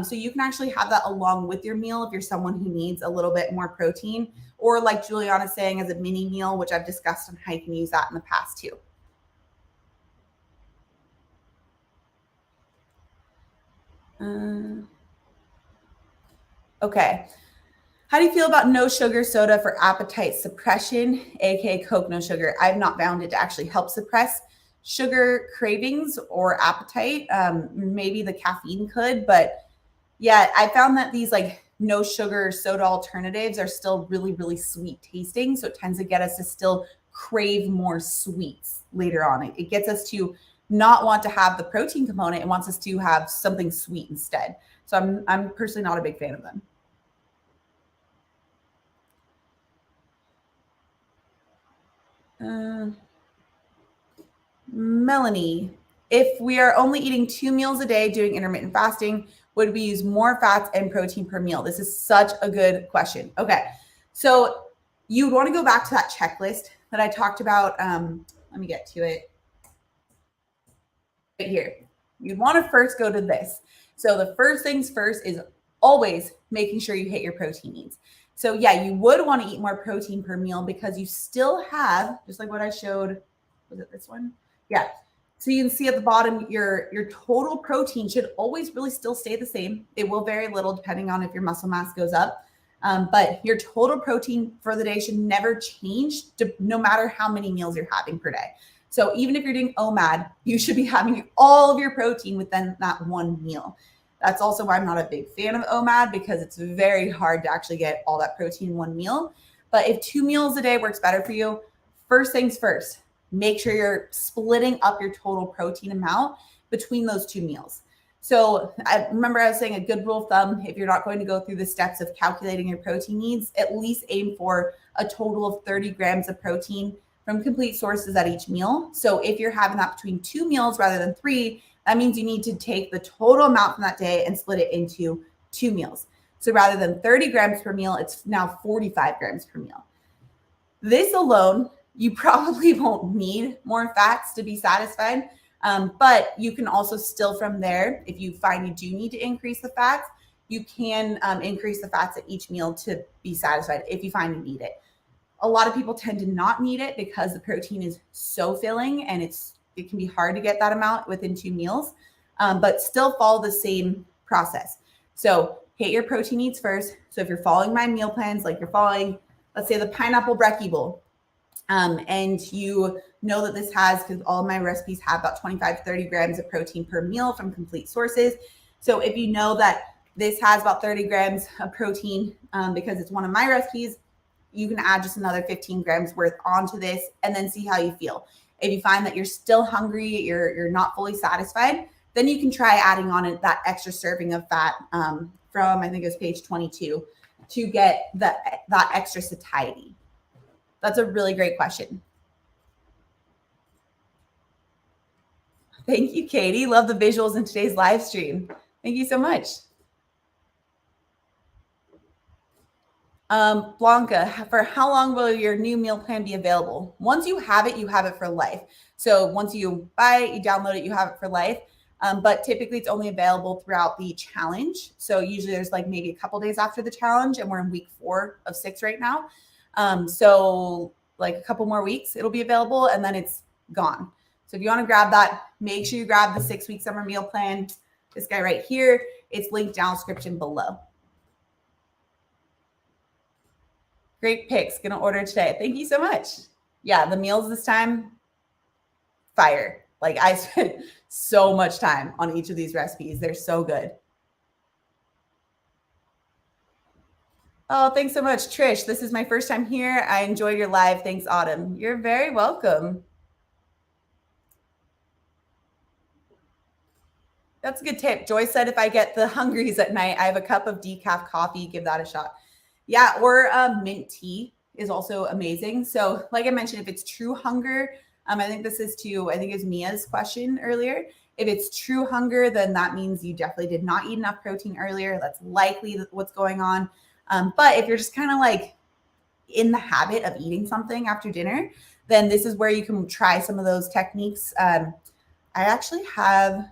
So you can actually have that along with your meal if you're someone who needs a little bit more protein, or like Juliana's saying, as a mini meal, which I've discussed on how you can use that in the past too. Okay. How do you feel about no sugar soda for appetite suppression, aka Coke no sugar? I've not found it to actually help suppress sugar cravings or appetite. Maybe the caffeine could, but yeah, I found that these like no sugar soda alternatives are still really, really sweet tasting. So it tends to get us to still crave more sweets later on. It gets us to not want to have the protein component. It wants us to have something sweet instead. So I'm personally not a big fan of them. Uh, Melanie, if we are only eating 2 meals a day doing intermittent fasting, would we use more fats and protein per meal? This is such a good question. Okay. So you want to go back to that checklist that I talked about. Let me get to it right here. You'd want to first go to this. So the first things first is always making sure you hit your protein needs. So yeah, you would want to eat more protein per meal because you still have, just like what I showed, was it this one? Yeah. So you can see at the bottom, your total protein should always really still stay the same. It will vary a little depending on if your muscle mass goes up. But your total protein for the day should never change no matter how many meals you're having per day. So even if you're doing OMAD, you should be having all of your protein within that one meal. That's also why I'm not a big fan of OMAD, because it's very hard to actually get all that protein in one meal. But if 2 meals a day works better for you, first things first, make sure you're splitting up your total protein amount between those 2 meals. So I remember I was saying a good rule of thumb, if you're not going to go through the steps of calculating your protein needs, at least aim for a total of 30 grams of protein from complete sources at each meal. So if you're having that between 2 meals rather than 3, that means you need to take the total amount from that day and split it into 2 meals. So rather than 30 grams per meal, it's now 45 grams per meal. This alone, you probably won't need more fats to be satisfied. But you can also still from there, if you find you do need to increase the fats, you can increase the fats at each meal to be satisfied if you find you need it. A lot of people tend to not need it because the protein is so filling and it can be hard to get that amount within 2 meals, but still follow the same process. So hit your protein needs first. So if you're following my meal plans, like you're following, let's say the pineapple brekkie bowl, and you know that this has, because all of my recipes have about 25 to 30 grams of protein per meal from complete sources. So if you know that this has about 30 grams of protein, because it's one of my recipes, you can add just another 15 grams worth onto this and then see how you feel. If you find that you're still hungry, you're not fully satisfied, then you can try adding on that extra serving of fat from, I think it was page 22, to get that extra satiety. That's a really great question. Thank you, Katie. Love the visuals in today's live stream. Thank you so much. Blanca, for how long will your new meal plan be available? Once you have it for life. So once you buy it, you download it, you have it for life. But typically it's only available throughout the challenge. So usually there's like maybe a couple days after the challenge, and we're in week 4 of 6 right now. So like a couple more weeks, it'll be available, and then it's gone. So if you want to grab that, make sure you grab the 6-week summer meal plan. This guy right here, it's linked down in the description below. Great picks. Gonna order today. Thank you so much. Yeah, the meals this time, fire. Like I spent so much time on each of these recipes. They're so good. Oh, thanks so much, Trish. This is my first time here. I enjoyed your live. Thanks, Autumn. You're very welcome. That's a good tip. Joy said if I get the hungries at night, I have a cup of decaf coffee. Give that a shot. Yeah, or mint tea is also amazing. So like I mentioned, if it's true hunger, I think this is to, I think it was Mia's question earlier. If it's true hunger, then that means you definitely did not eat enough protein earlier. That's likely what's going on. But if you're just kind of like in the habit of eating something after dinner, then this is where you can try some of those techniques. I actually have, I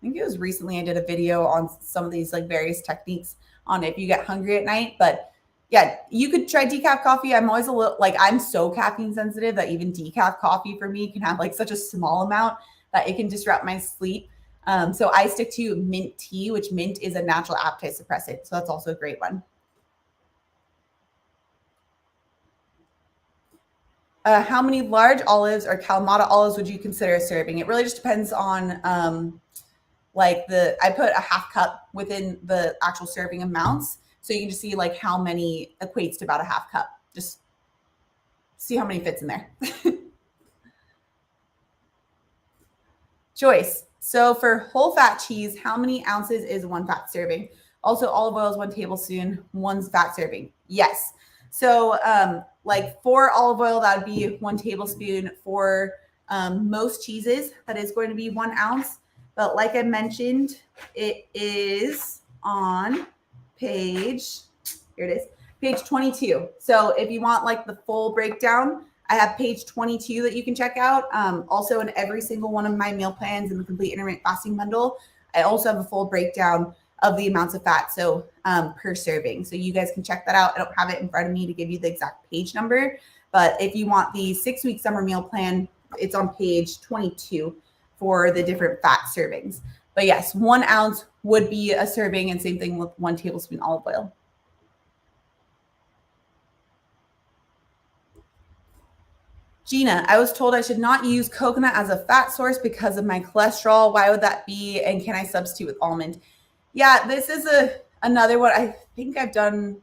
think it was recently, I did a video on some of these like various techniques on if you get hungry at night. But yeah, you could try decaf coffee. I'm always a little like, I'm so caffeine sensitive that even decaf coffee for me can have like such a small amount that it can disrupt my sleep. So I stick to mint tea, which mint is a natural appetite suppressant. So that's also a great one. How many large olives or Kalamata olives would you consider a serving? It really just depends on I put a half cup within the actual serving amounts. So you can just see like how many equates to about a half cup. Just see how many fits in there. Joyce, so for whole fat cheese, how many ounces is one fat serving? Also, olive oil is 1 tablespoon, one's fat serving. Yes. So like for olive oil, that would be 1 tablespoon. For most cheeses, that is going to be 1 ounce. But like I mentioned, it is on page, here it is, page 22. So if you want like the full breakdown, I have page 22 that you can check out. Also in every single one of my meal plans in the complete intermittent fasting bundle, I also have a full breakdown of the amounts of fat, so per serving. So you guys can check that out. I don't have it in front of me to give you the exact page number, but if you want the 6-week summer meal plan, it's on page 22 for the different fat servings. But yes, 1 ounce would be a serving, and same thing with 1 tablespoon olive oil. Gina, I was told I should not use coconut as a fat source because of my cholesterol. Why would that be? And can I substitute with almond? Yeah, this is another one. I think I've done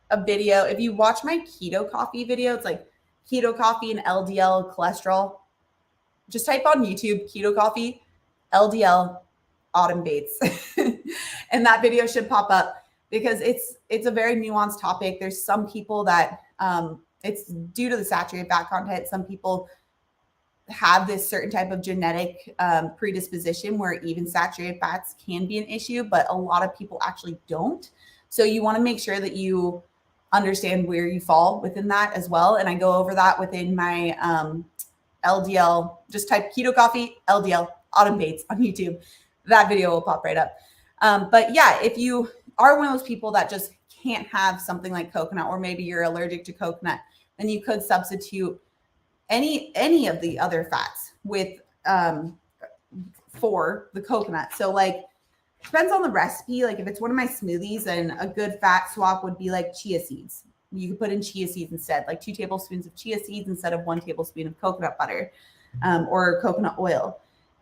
a video. If you watch my keto coffee video, it's like keto coffee and LDL cholesterol. Just type on YouTube, keto coffee, LDL, Autumn Bates. And that video should pop up because it's a very nuanced topic. There's some people that it's due to the saturated fat content. Some people have this certain type of genetic predisposition where even saturated fats can be an issue, but a lot of people actually don't. So you want to make sure that you understand where you fall within that as well. And I go over that within my LDL, just type keto coffee, LDL, Autumn Bates on YouTube. That video will pop right up. But yeah, if you are one of those people that just can't have something like coconut, or maybe you're allergic to coconut, then you could substitute any of the other fats with for the coconut. So like depends on the recipe. Like if it's one of my smoothies, then a good fat swap would be like chia seeds. You could put in chia seeds instead, like 2 tablespoons of chia seeds instead of 1 tablespoon of coconut butter or coconut oil.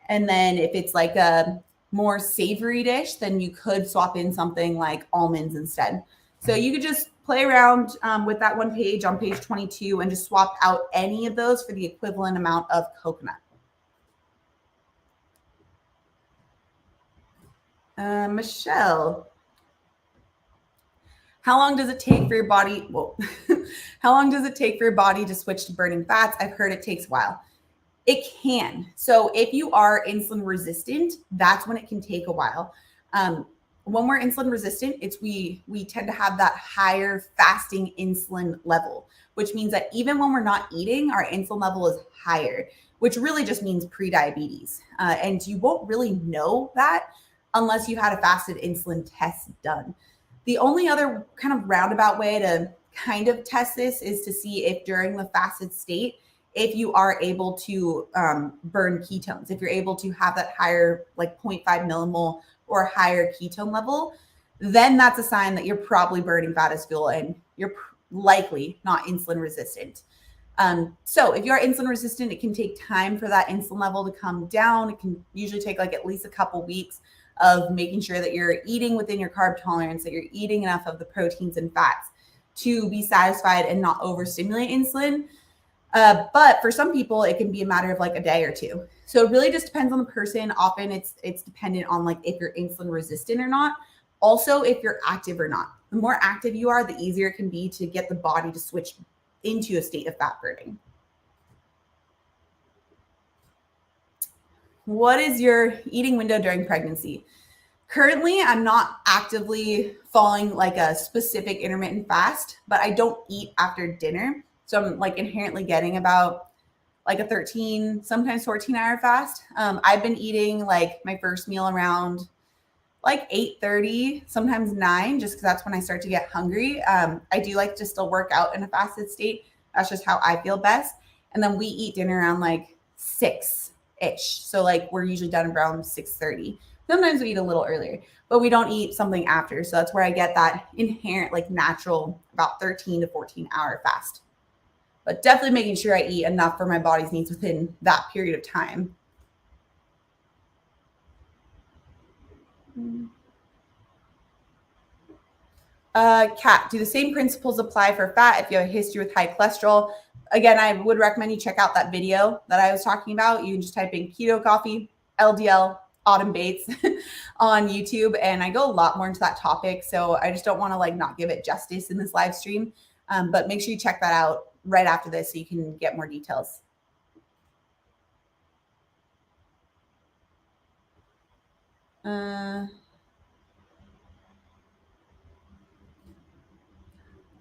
And then if it's like a more savory dish, then you could swap in something like almonds instead. So you could just play around with that one page on page 22 and just swap out any of those for the equivalent amount of coconut. Michelle, how long does it take for your body? Well, how long does it take for your body to switch to burning fats? I've heard it takes a while. It can. So if you are insulin resistant, that's when it can take a while. When we're insulin resistant, we tend to have that higher fasting insulin level, which means that even when we're not eating, our insulin level is higher, which really just means prediabetes. And you won't really know that unless you had a fasted insulin test done. The only other kind of roundabout way to kind of test this is to see if during the fasted state, if you are able to burn ketones, if you're able to have that higher, like 0.5 millimole or higher ketone level, then that's a sign that you're probably burning fat as fuel and you're likely not insulin resistant. So if you are insulin resistant, it can take time for that insulin level to come down. It can usually take like at least a couple weeks of making sure that you're eating within your carb tolerance, that you're eating enough of the proteins and fats to be satisfied and not overstimulate insulin. But for some people, it can be a matter of like a day or two. So it really just depends on the person. Often it's dependent on like if you're insulin resistant or not. Also, if you're active or not. The more active you are, the easier it can be to get the body to switch into a state of fat burning. what is your eating window during pregnancy? Currently, I'm not actively following like a specific intermittent fast, but I don't eat after dinner. So I'm like inherently getting about like a 13, sometimes 14-hour fast. I've been eating like my first meal around like 8:30, sometimes 9, just because that's when I start to get hungry. I do like to still work out in a fasted state. That's just how I feel best. And then we eat dinner around like 6-ish. So like we're usually done around 6:30. Sometimes we eat a little earlier, but we don't eat something after. So that's where I get that inherent, like natural, about 13 to 14-hour fast. But definitely making sure I eat enough for my body's needs within that period of time. Kat, do the same principles apply for fat if you have a history with high cholesterol? Again, I would recommend you check out that video that I was talking about. You can just type in keto coffee, LDL, Autumn Bates on YouTube, and I go a lot more into that topic. So I just don't want to like not give it justice in this live stream, but make sure you check that out right after this so you can get more details.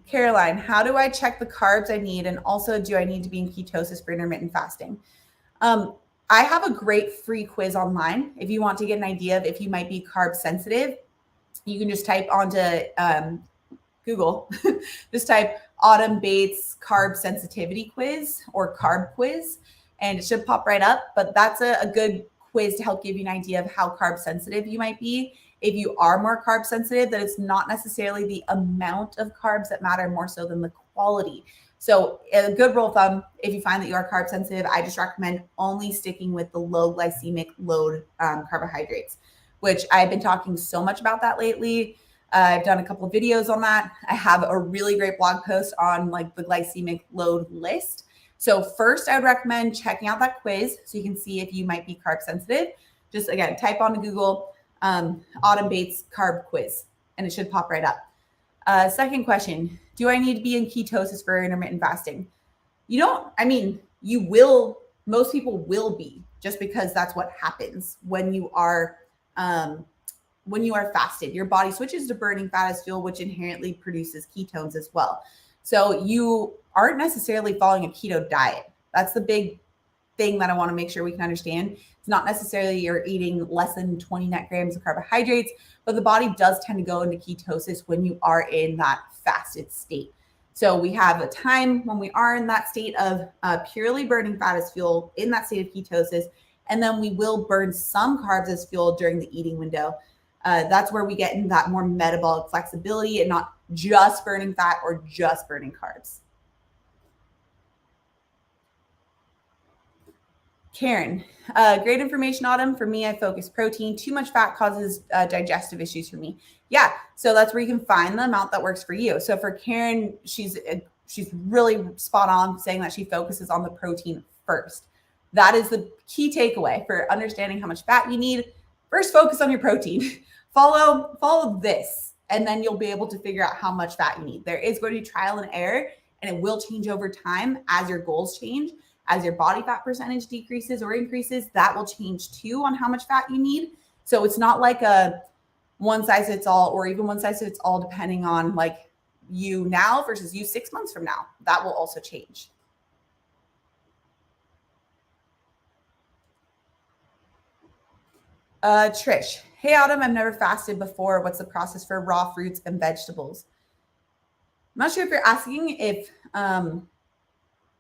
Caroline, how do I check the carbs I need? And also, do I need to be in ketosis for intermittent fasting? I have a great free quiz online. If you want to get an idea of if you might be carb sensitive, you can just type onto Google, just type Autumn Bates carb sensitivity quiz or carb quiz, and it should pop right up. But that's a good quiz to help give you an idea of how carb sensitive you might be. If you are more carb sensitive, that it's not necessarily the amount of carbs that matter more so than the quality. So a good rule of thumb, if you find that you are carb sensitive, I just recommend only sticking with the low glycemic load carbohydrates, which I've been talking so much about that lately. I've done a couple of videos on that. I have a really great blog post on like the glycemic load list. So first, I would recommend checking out that quiz so you can see if you might be carb sensitive. Just again, type on Google Autumn Bates carb quiz, and it should pop right up. Second question, do I need to be in ketosis for intermittent fasting? You don't, I mean, you will, most people will be, just because that's what happens when you are fasted. Your body switches to burning fat as fuel, which inherently produces ketones as well. So you aren't necessarily following a keto diet. That's the big thing that I want to make sure we can understand. It's not necessarily you're eating less than 20 net grams of carbohydrates, but the body does tend to go into ketosis when you are in that fasted state. So we have a time when we are in that state of purely burning fat as fuel, in that state of ketosis, and then we will burn some carbs as fuel during the eating window. That's where we get into that more metabolic flexibility and not just burning fat or just burning carbs. Karen, great information, Autumn. For me, I focus protein. Too much fat causes digestive issues for me. Yeah, so that's where you can find the amount that works for you. So for Karen, she's really spot on saying that she focuses on the protein first. That is the key takeaway for understanding how much fat you need. First, focus on your protein. Follow this, and then you'll be able to figure out how much fat you need. There is going to be trial and error, and it will change over time as your goals change. As your body fat percentage decreases or increases, that will change too on how much fat you need. So it's not like a one size fits all, or even one size fits all depending on like you now versus you 6 months from now. That will also change. Trish, hey Autumn, I've never fasted before. What's the process for raw fruits and vegetables? I'm not sure if you're asking if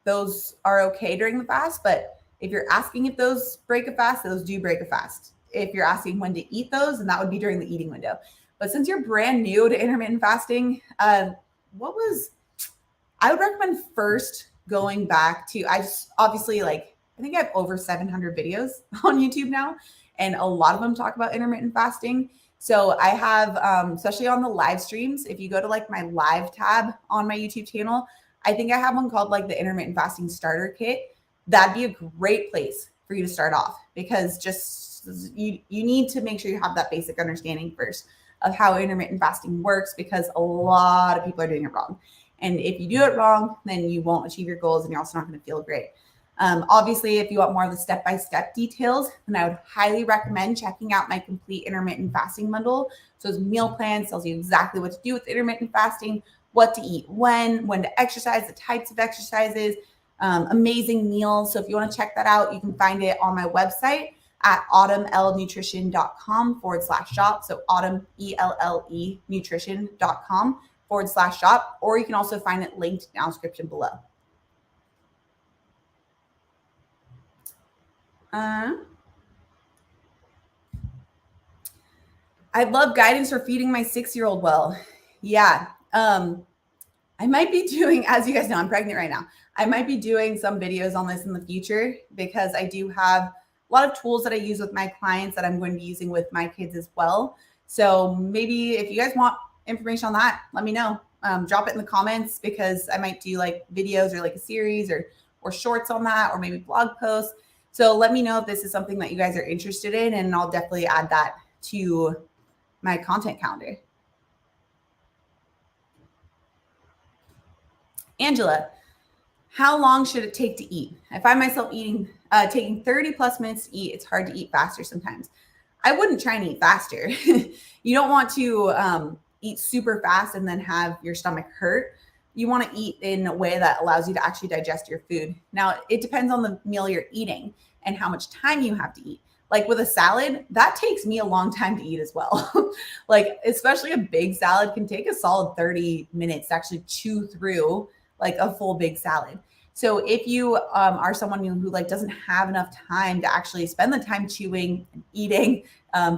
those are okay during the fast, but if you're asking if those break a fast, those do break a fast. If you're asking when to eat those, then that would be during the eating window. But since you're brand new to intermittent fasting, I would recommend first going back to, I think I have over 700 videos on YouTube now, and a lot of them talk about intermittent fasting. So I have, especially on the live streams, if you go to like my live tab on my YouTube channel, I think I have one called like the intermittent fasting starter kit. That'd be a great place for you to start off, because just you need to make sure you have that basic understanding first of how intermittent fasting works, because a lot of people are doing it wrong. And if you do it wrong, then you won't achieve your goals and you're also not going to feel great. Obviously, if you want more of the step-by-step details, then I would highly recommend checking out my complete intermittent fasting bundle. So it's meal plans, tells you exactly what to do with intermittent fasting, what to eat when to exercise, the types of exercises, amazing meals. So if you want to check that out, you can find it on my website at autumnellnutrition.com/shop. So autumn, ELLE nutrition.com/shop, or you can also find it linked down in the description below. I'd love guidance for feeding my 6-year-old well. Yeah. I might be doing, as you guys know, I'm pregnant right now. I might be doing some videos on this in the future because I do have a lot of tools that I use with my clients that I'm going to be using with my kids as well. So maybe if you guys want information on that, let me know. Drop it in the comments because I might do like videos or like a series or shorts on that, or maybe blog posts. So let me know if this is something that you guys are interested in, and I'll definitely add that to my content calendar. Angela, how long should it take to eat? I find myself taking 30 plus minutes to eat. It's hard to eat faster sometimes. I wouldn't try and eat faster. You don't want to eat super fast and then have your stomach hurt. You want to eat in a way that allows you to actually digest your food. Now, it depends on the meal you're eating and how much time you have to eat. Like with a salad, that takes me a long time to eat as well. Like especially a big salad can take a solid 30 minutes to actually chew through like a full big salad. So if you are someone who like doesn't have enough time to actually spend the time chewing and eating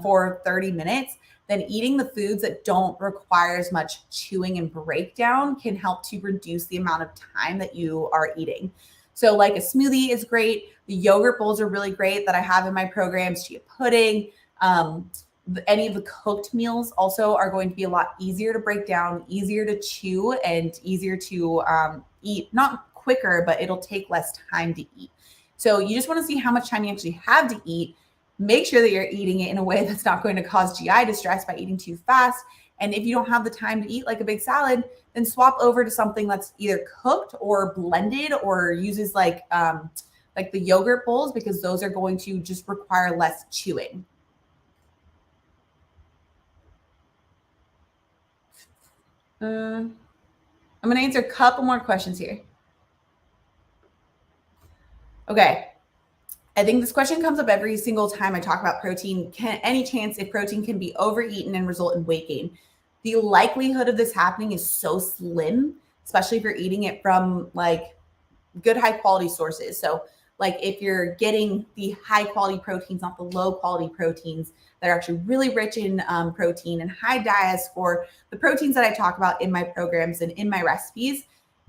for 30 minutes, then eating the foods that don't require as much chewing and breakdown can help to reduce the amount of time that you are eating. So like a smoothie is great. The yogurt bowls are really great that I have in my programs, chia pudding. Any of the cooked meals also are going to be a lot easier to break down, easier to chew, and easier to eat. Not quicker, but it'll take less time to eat. So you just want to see how much time you actually have to eat. Make sure that you're eating it in a way that's not going to cause GI distress by eating too fast. And if you don't have the time to eat like a big salad, then swap over to something that's either cooked or blended or uses like the yogurt bowls, because those are going to just require less chewing. I'm going to answer a couple more questions here. Okay. I think this question comes up every single time I talk about protein. Any chance if protein can be overeaten and result in weight gain? The likelihood of this happening is so slim, especially if you're eating it from like good high quality sources. So like if you're getting the high quality proteins, not the low quality proteins that are actually really rich in protein and high diets, or the proteins that I talk about in my programs and in my recipes,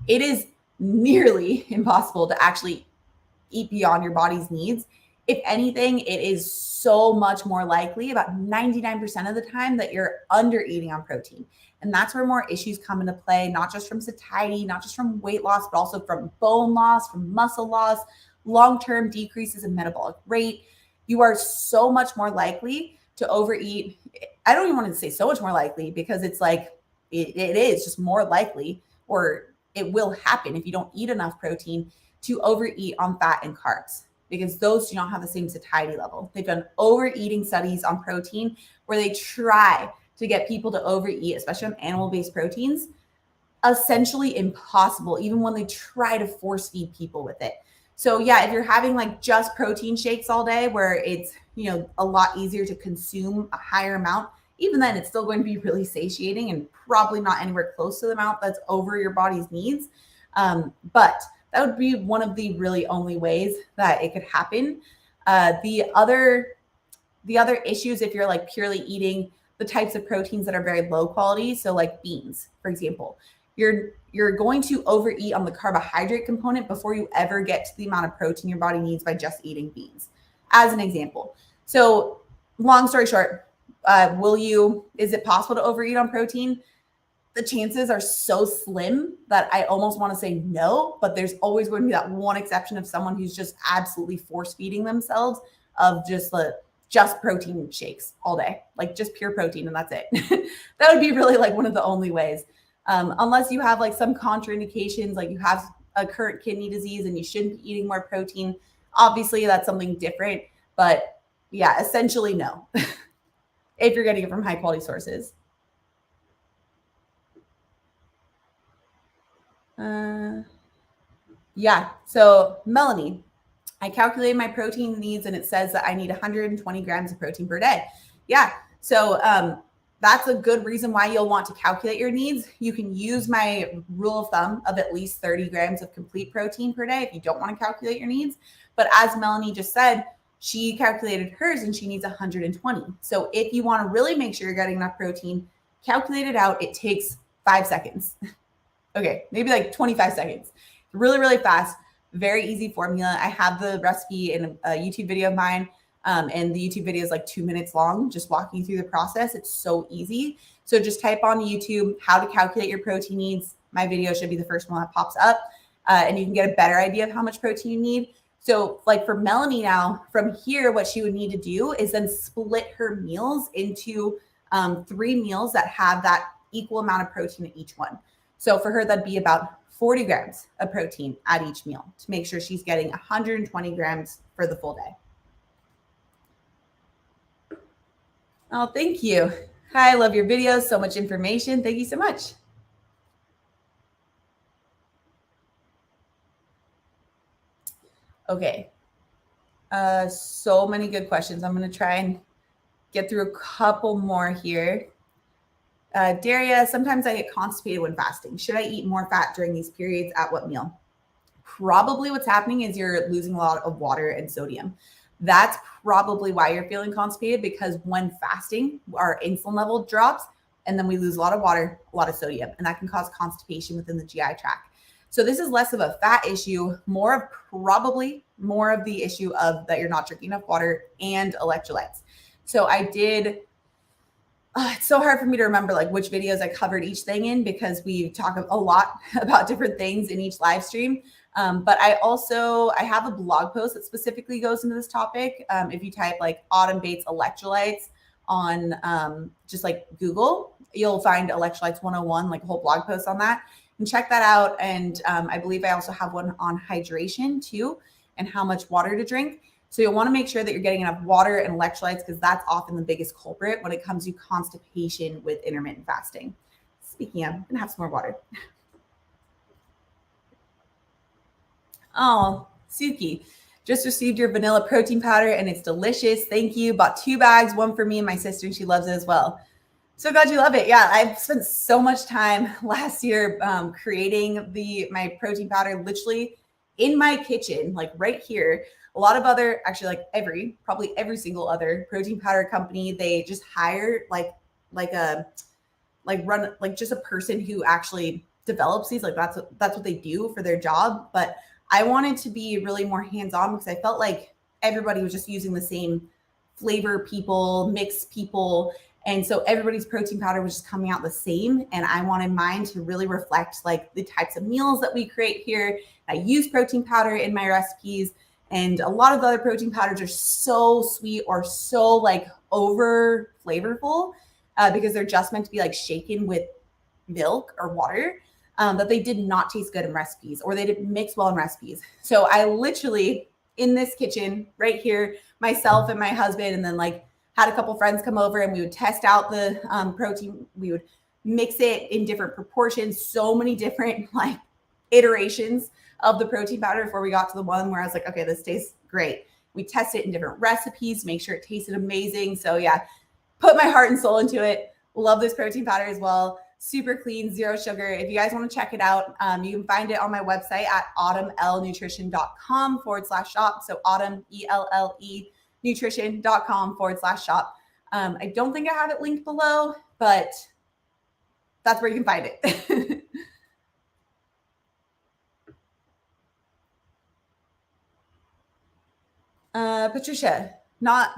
it is nearly impossible to actually eat beyond your body's needs. If anything, it is so much more likely, about 99% of the time, that you're under eating on protein. And that's where more issues come into play, not just from satiety, not just from weight loss, but also from bone loss, from muscle loss, long-term decreases in metabolic rate. You are so much more likely to overeat. I don't even want to say so much more likely, because it's like, it is just more likely, or it will happen if you don't eat enough protein, to overeat on fat and carbs, because those do not have the same satiety level. They've done overeating studies on protein where they try to get people to overeat, especially on animal-based proteins. Essentially impossible, even when they try to force feed people with it. So yeah, if you're having like just protein shakes all day where it's, a lot easier to consume a higher amount, even then it's still going to be really satiating and probably not anywhere close to the amount that's over your body's needs. But that would be one of the really only ways that it could happen. The other issues, if you're like purely eating the types of proteins that are very low quality, so like beans, for example, you're going to overeat on the carbohydrate component before you ever get to the amount of protein your body needs by just eating beans, as an example. So long story short, is it possible to overeat on protein? The chances are so slim that I almost want to say no, but there's always going to be that one exception of someone who's just absolutely force feeding themselves of just protein shakes all day, like just pure protein, and that's it. That would be really like one of the only ways, unless you have like some contraindications, like you have a current kidney disease and you shouldn't be eating more protein, obviously that's something different. But yeah, essentially no, if you're getting it from high quality sources. Yeah, so Melanie, I calculated my protein needs and it says that I need 120 grams of protein per day. Yeah, so that's a good reason why you'll want to calculate your needs. You can use my rule of thumb of at least 30 grams of complete protein per day if you don't want to calculate your needs. But as Melanie just said, she calculated hers and she needs 120. So if you want to really make sure you're getting enough protein, calculate it out. It takes 5 seconds. Okay, maybe like 25 seconds. Really, really fast. Very easy formula. I have the recipe in a YouTube video of mine. And the YouTube video is like 2 minutes long, just walking through the process. It's so easy. So just type on YouTube how to calculate your protein needs. My video should be the first one that pops up. And you can get a better idea of how much protein you need. So like for Melanie now, from here, what she would need to do is then split her meals into 3 meals that have that equal amount of protein in each one. So for her, that'd be about 40 grams of protein at each meal to make sure she's getting 120 grams for the full day. Oh, thank you. Hi, I love your videos. So much information. Thank you so much. Okay. So many good questions. I'm going to try and get through a couple more here. Daria, sometimes I get constipated when fasting. Should I eat more fat during these periods? At what meal? Probably what's happening is you're losing a lot of water and sodium. That's probably why you're feeling constipated, because when fasting, our insulin level drops and then we lose a lot of water, a lot of sodium, and that can cause constipation within the GI tract. So this is less of a fat issue, probably more of the issue of that you're not drinking enough water and electrolytes. So I did it's so hard for me to remember like which videos I covered each thing in, because we talk a lot about different things in each live stream. But I have a blog post that specifically goes into this topic. If you type like Autumn Bates electrolytes on just like Google, you'll find electrolytes 101, like a whole blog post on that, and check that out. And I believe I also have one on hydration too, and how much water to drink. So you'll want to make sure that you're getting enough water and electrolytes, because that's often the biggest culprit when it comes to constipation with intermittent fasting. Speaking of, I'm going to have some more water. Oh, Suki, just received your vanilla protein powder and it's delicious. Thank you. Bought 2 bags, one for me and my sister, and she loves it as well. So glad you love it. Yeah, I've spent so much time last year creating my protein powder literally in my kitchen, like right here. A lot of other, actually like probably every single other protein powder company, they just hire just a person who actually develops these. Like that's what they do for their job. But I wanted to be really more hands-on, because I felt like everybody was just using the same flavor mix people. And so everybody's protein powder was just coming out the same. And I wanted mine to really reflect like the types of meals that we create here. I use protein powder in my recipes. And a lot of the other protein powders are so sweet or so like over flavorful because they're just meant to be like shaken with milk or water, that they did not taste good in recipes, or they didn't mix well in recipes. So I literally, in this kitchen right here, myself and my husband, and then like had a couple friends come over, and we would test out the protein. We would mix it in different proportions, so many different like iterations of the protein powder before we got to the one where I was like, okay, this tastes great. We tested it in different recipes to make sure it tasted amazing. So yeah, put my heart and soul into it. Love this protein powder as well. Super clean, 0 sugar. If you guys want to check it out, you can find it on my website at autumnlnutrition.com/shop. So Autumn, ELLE, nutrition.com/shop. I don't think I have it linked below, but that's where you can find it. Patricia,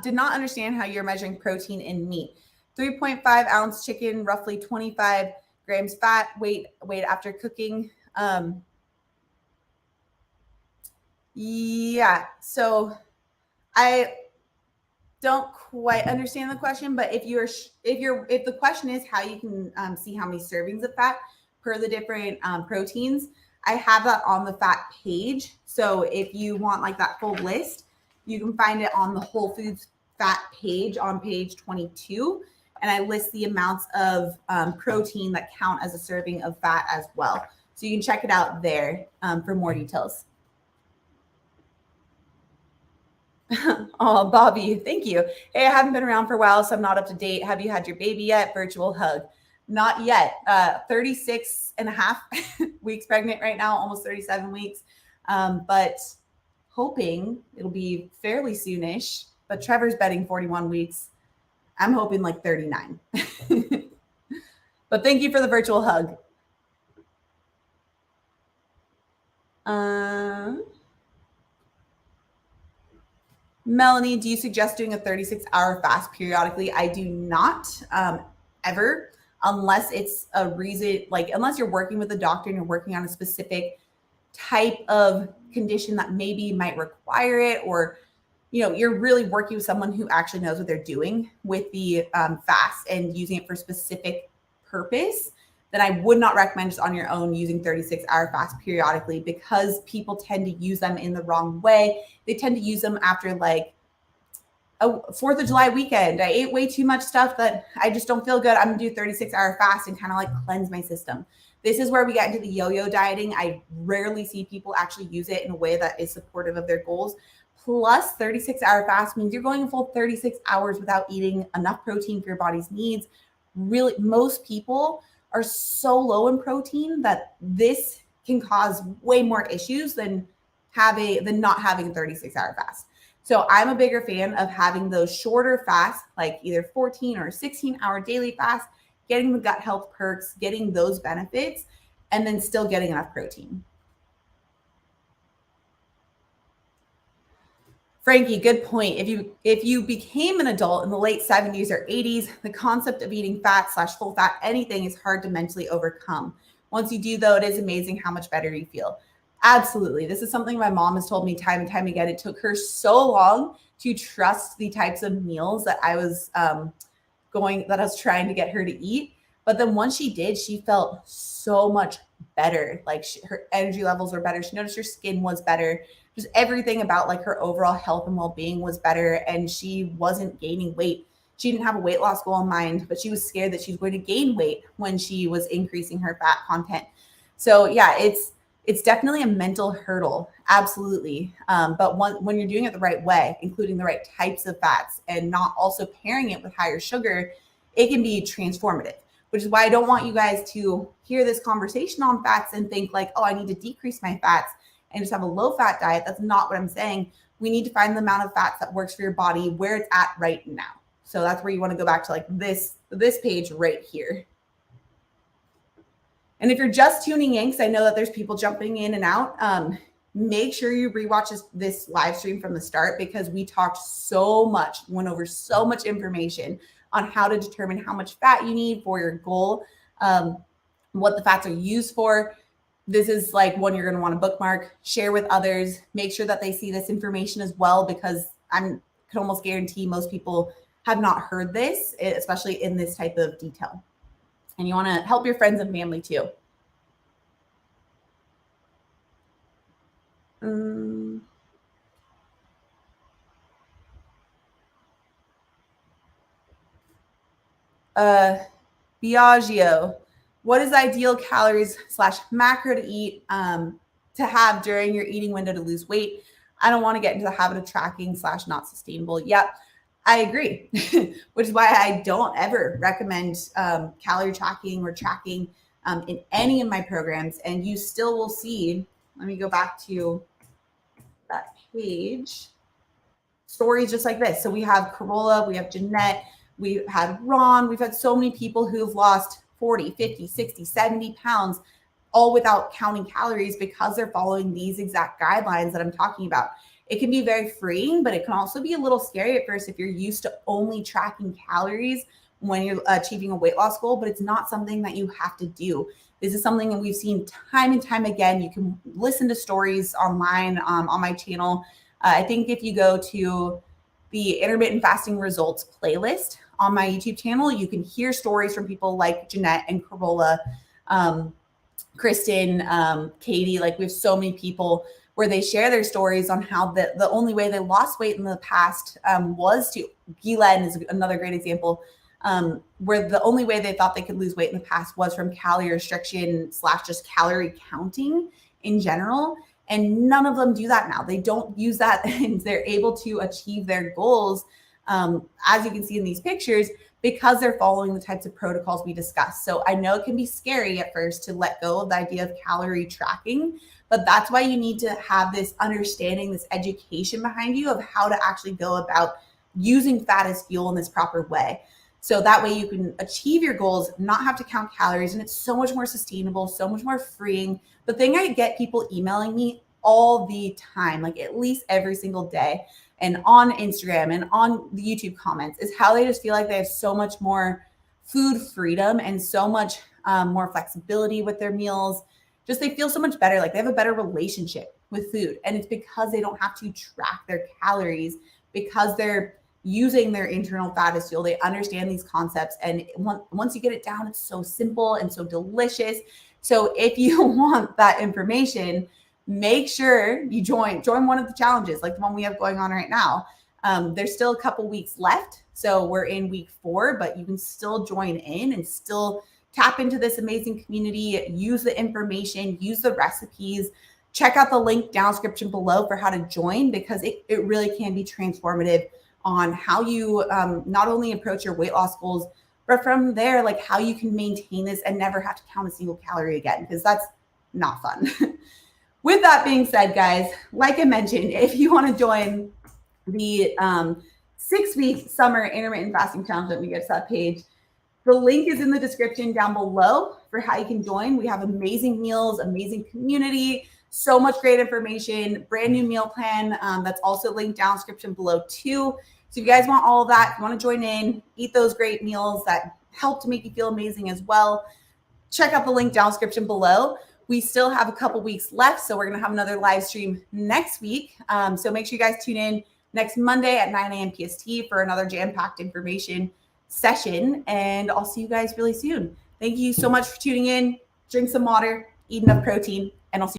did not understand how you're measuring protein in meat. 3.5 ounce chicken, roughly 25 grams fat, weight after cooking. Yeah, so I don't quite understand the question, but if the question is how you can see how many servings of fat per the different proteins, I have that on the fat page. So if you want like that full list, you can find it on the Whole Foods fat page on page 22. And I list the amounts of protein that count as a serving of fat as well. So you can check it out there for more details. Oh, Bobby, thank you. Hey, I haven't been around for a while, so I'm not up to date. Have you had your baby yet? Virtual hug. Not yet. 36 and a half weeks pregnant right now, almost 37 weeks. But hoping it'll be fairly soonish. But Trevor's betting 41 weeks. I'm hoping like 39. But thank you for the virtual hug. Melanie, do you suggest doing a 36-hour fast periodically? I do not ever, unless it's a reason, like unless you're working with a doctor and you're working on a specific type of condition that maybe might require it, or you're really working with someone who actually knows what they're doing with the fast and using it for specific purpose, then I would not recommend just on your own using 36-hour fast periodically, because people tend to use them in the wrong way. They tend to use them after like a 4th of July weekend. I ate way too much stuff that I just don't feel good. I'm gonna do 36-hour fast and kind of like cleanse my system. This is where we get into the yo-yo dieting. I rarely see people actually use it in a way that is supportive of their goals. Plus 36-hour fast means you're going a full 36 hours without eating enough protein for your body's needs. Really, most people are so low in protein that this can cause way more issues than not having a 36-hour fast. So I'm a bigger fan of having those shorter fasts, like either 14 or 16-hour daily fast, getting the gut health perks, getting those benefits, and then still getting enough protein. Frankie, good point. If you became an adult in the late 70s or 80s, the concept of eating fat/full fat anything is hard to mentally overcome. Once you do, though, it is amazing how much better you feel. Absolutely. This is something my mom has told me time and time again. It took her so long to trust the types of meals that I was trying to get her to eat. But then once she did, she felt so much better. Like her energy levels were better. She noticed her skin was better. Just everything about like her overall health and well-being was better. And she wasn't gaining weight. She didn't have a weight loss goal in mind, but she was scared that she was going to gain weight when she was increasing her fat content. So yeah, it's definitely a mental hurdle. Absolutely. But when you're doing it the right way, including the right types of fats and not also pairing it with higher sugar, it can be transformative, which is why I don't want you guys to hear this conversation on fats and think like, oh, I need to decrease my fats and just have a low fat diet. That's not what I'm saying. We need to find the amount of fats that works for your body where it's at right now. So that's where you want to go back to like this page right here. And if you're just tuning in, because I know that there's people jumping in and out, make sure you rewatch this live stream from the start, because we talked went over so much information on how to determine how much fat you need for your goal, what the fats are used for. This is like one you're going to want to bookmark, share with others, make sure that they see this information as well, because I can almost guarantee most people have not heard this, especially in this type of detail. And you want to help your friends and family too. Biagio, what is ideal calories / macro to eat to have during your eating window to lose weight? I don't want to get into the habit of tracking / not sustainable. Yep, I agree, which is why I don't ever recommend calorie tracking or tracking in any of my programs. And you still will see, let me go back to that page, stories just like this. So we have Carola, we have Jeanette, we've had Ron, we've had so many people who've lost 40, 50, 60, 70 pounds, all without counting calories, because they're following these exact guidelines that I'm talking about. It can be very freeing, but it can also be a little scary at first if you're used to only tracking calories when you're achieving a weight loss goal, but it's not something that you have to do. This is something that we've seen time and time again. You can listen to stories online on my channel. I think if you go to the intermittent fasting results playlist on my YouTube channel, you can hear stories from people like Jeanette and Carola Kristen, Katie, like we have so many people where they share their stories on how the only way they lost weight in the past was to, Ghislaine is another great example, where the only way they thought they could lose weight in the past was from calorie restriction / just calorie counting in general. And none of them do that now. They don't use that, and they're able to achieve their goals, as you can see in these pictures, because they're following the types of protocols we discussed. So I know it can be scary at first to let go of the idea of calorie tracking, but that's why you need to have this understanding, this education behind you of how to actually go about using fat as fuel in this proper way. So that way you can achieve your goals, not have to count calories, and it's so much more sustainable, so much more freeing. The thing I get people emailing me all the time, like at least every single day, and on Instagram and on the YouTube comments, is how they just feel like they have so much more food freedom and so much more flexibility with their meals. Just they feel so much better, like they have a better relationship with food. And it's because they don't have to track their calories, because they're using their internal fat as fuel. They understand these concepts. And once you get it down, it's so simple and so delicious. So if you want that information, make sure you join one of the challenges, like the one we have going on right now. There's still a couple weeks left. So we're in week 4, but you can still join in and still tap into this amazing community, use the information, use the recipes. Check out the link down description below for how to join, because it really can be transformative on how you not only approach your weight loss goals, but from there, like how you can maintain this and never have to count a single calorie again, because that's not fun. With that being said, guys, like I mentioned, if you want to join the 6-week summer intermittent fasting challenge, let me get to that page. The link is in the description down below for how you can join. We have amazing meals, amazing community, so much great information, brand new meal plan that's also linked down description below too. So if you guys want all of that, if you want to join in, eat those great meals that help to make you feel amazing as well, check out the link down description below. We still have a couple weeks left, so we're going to have another live stream next week. So make sure you guys tune in next Monday at 9 a.m. PST for another jam-packed information session, and I'll see you guys really soon. Thank you so much for tuning in. Drink some water, eat enough protein.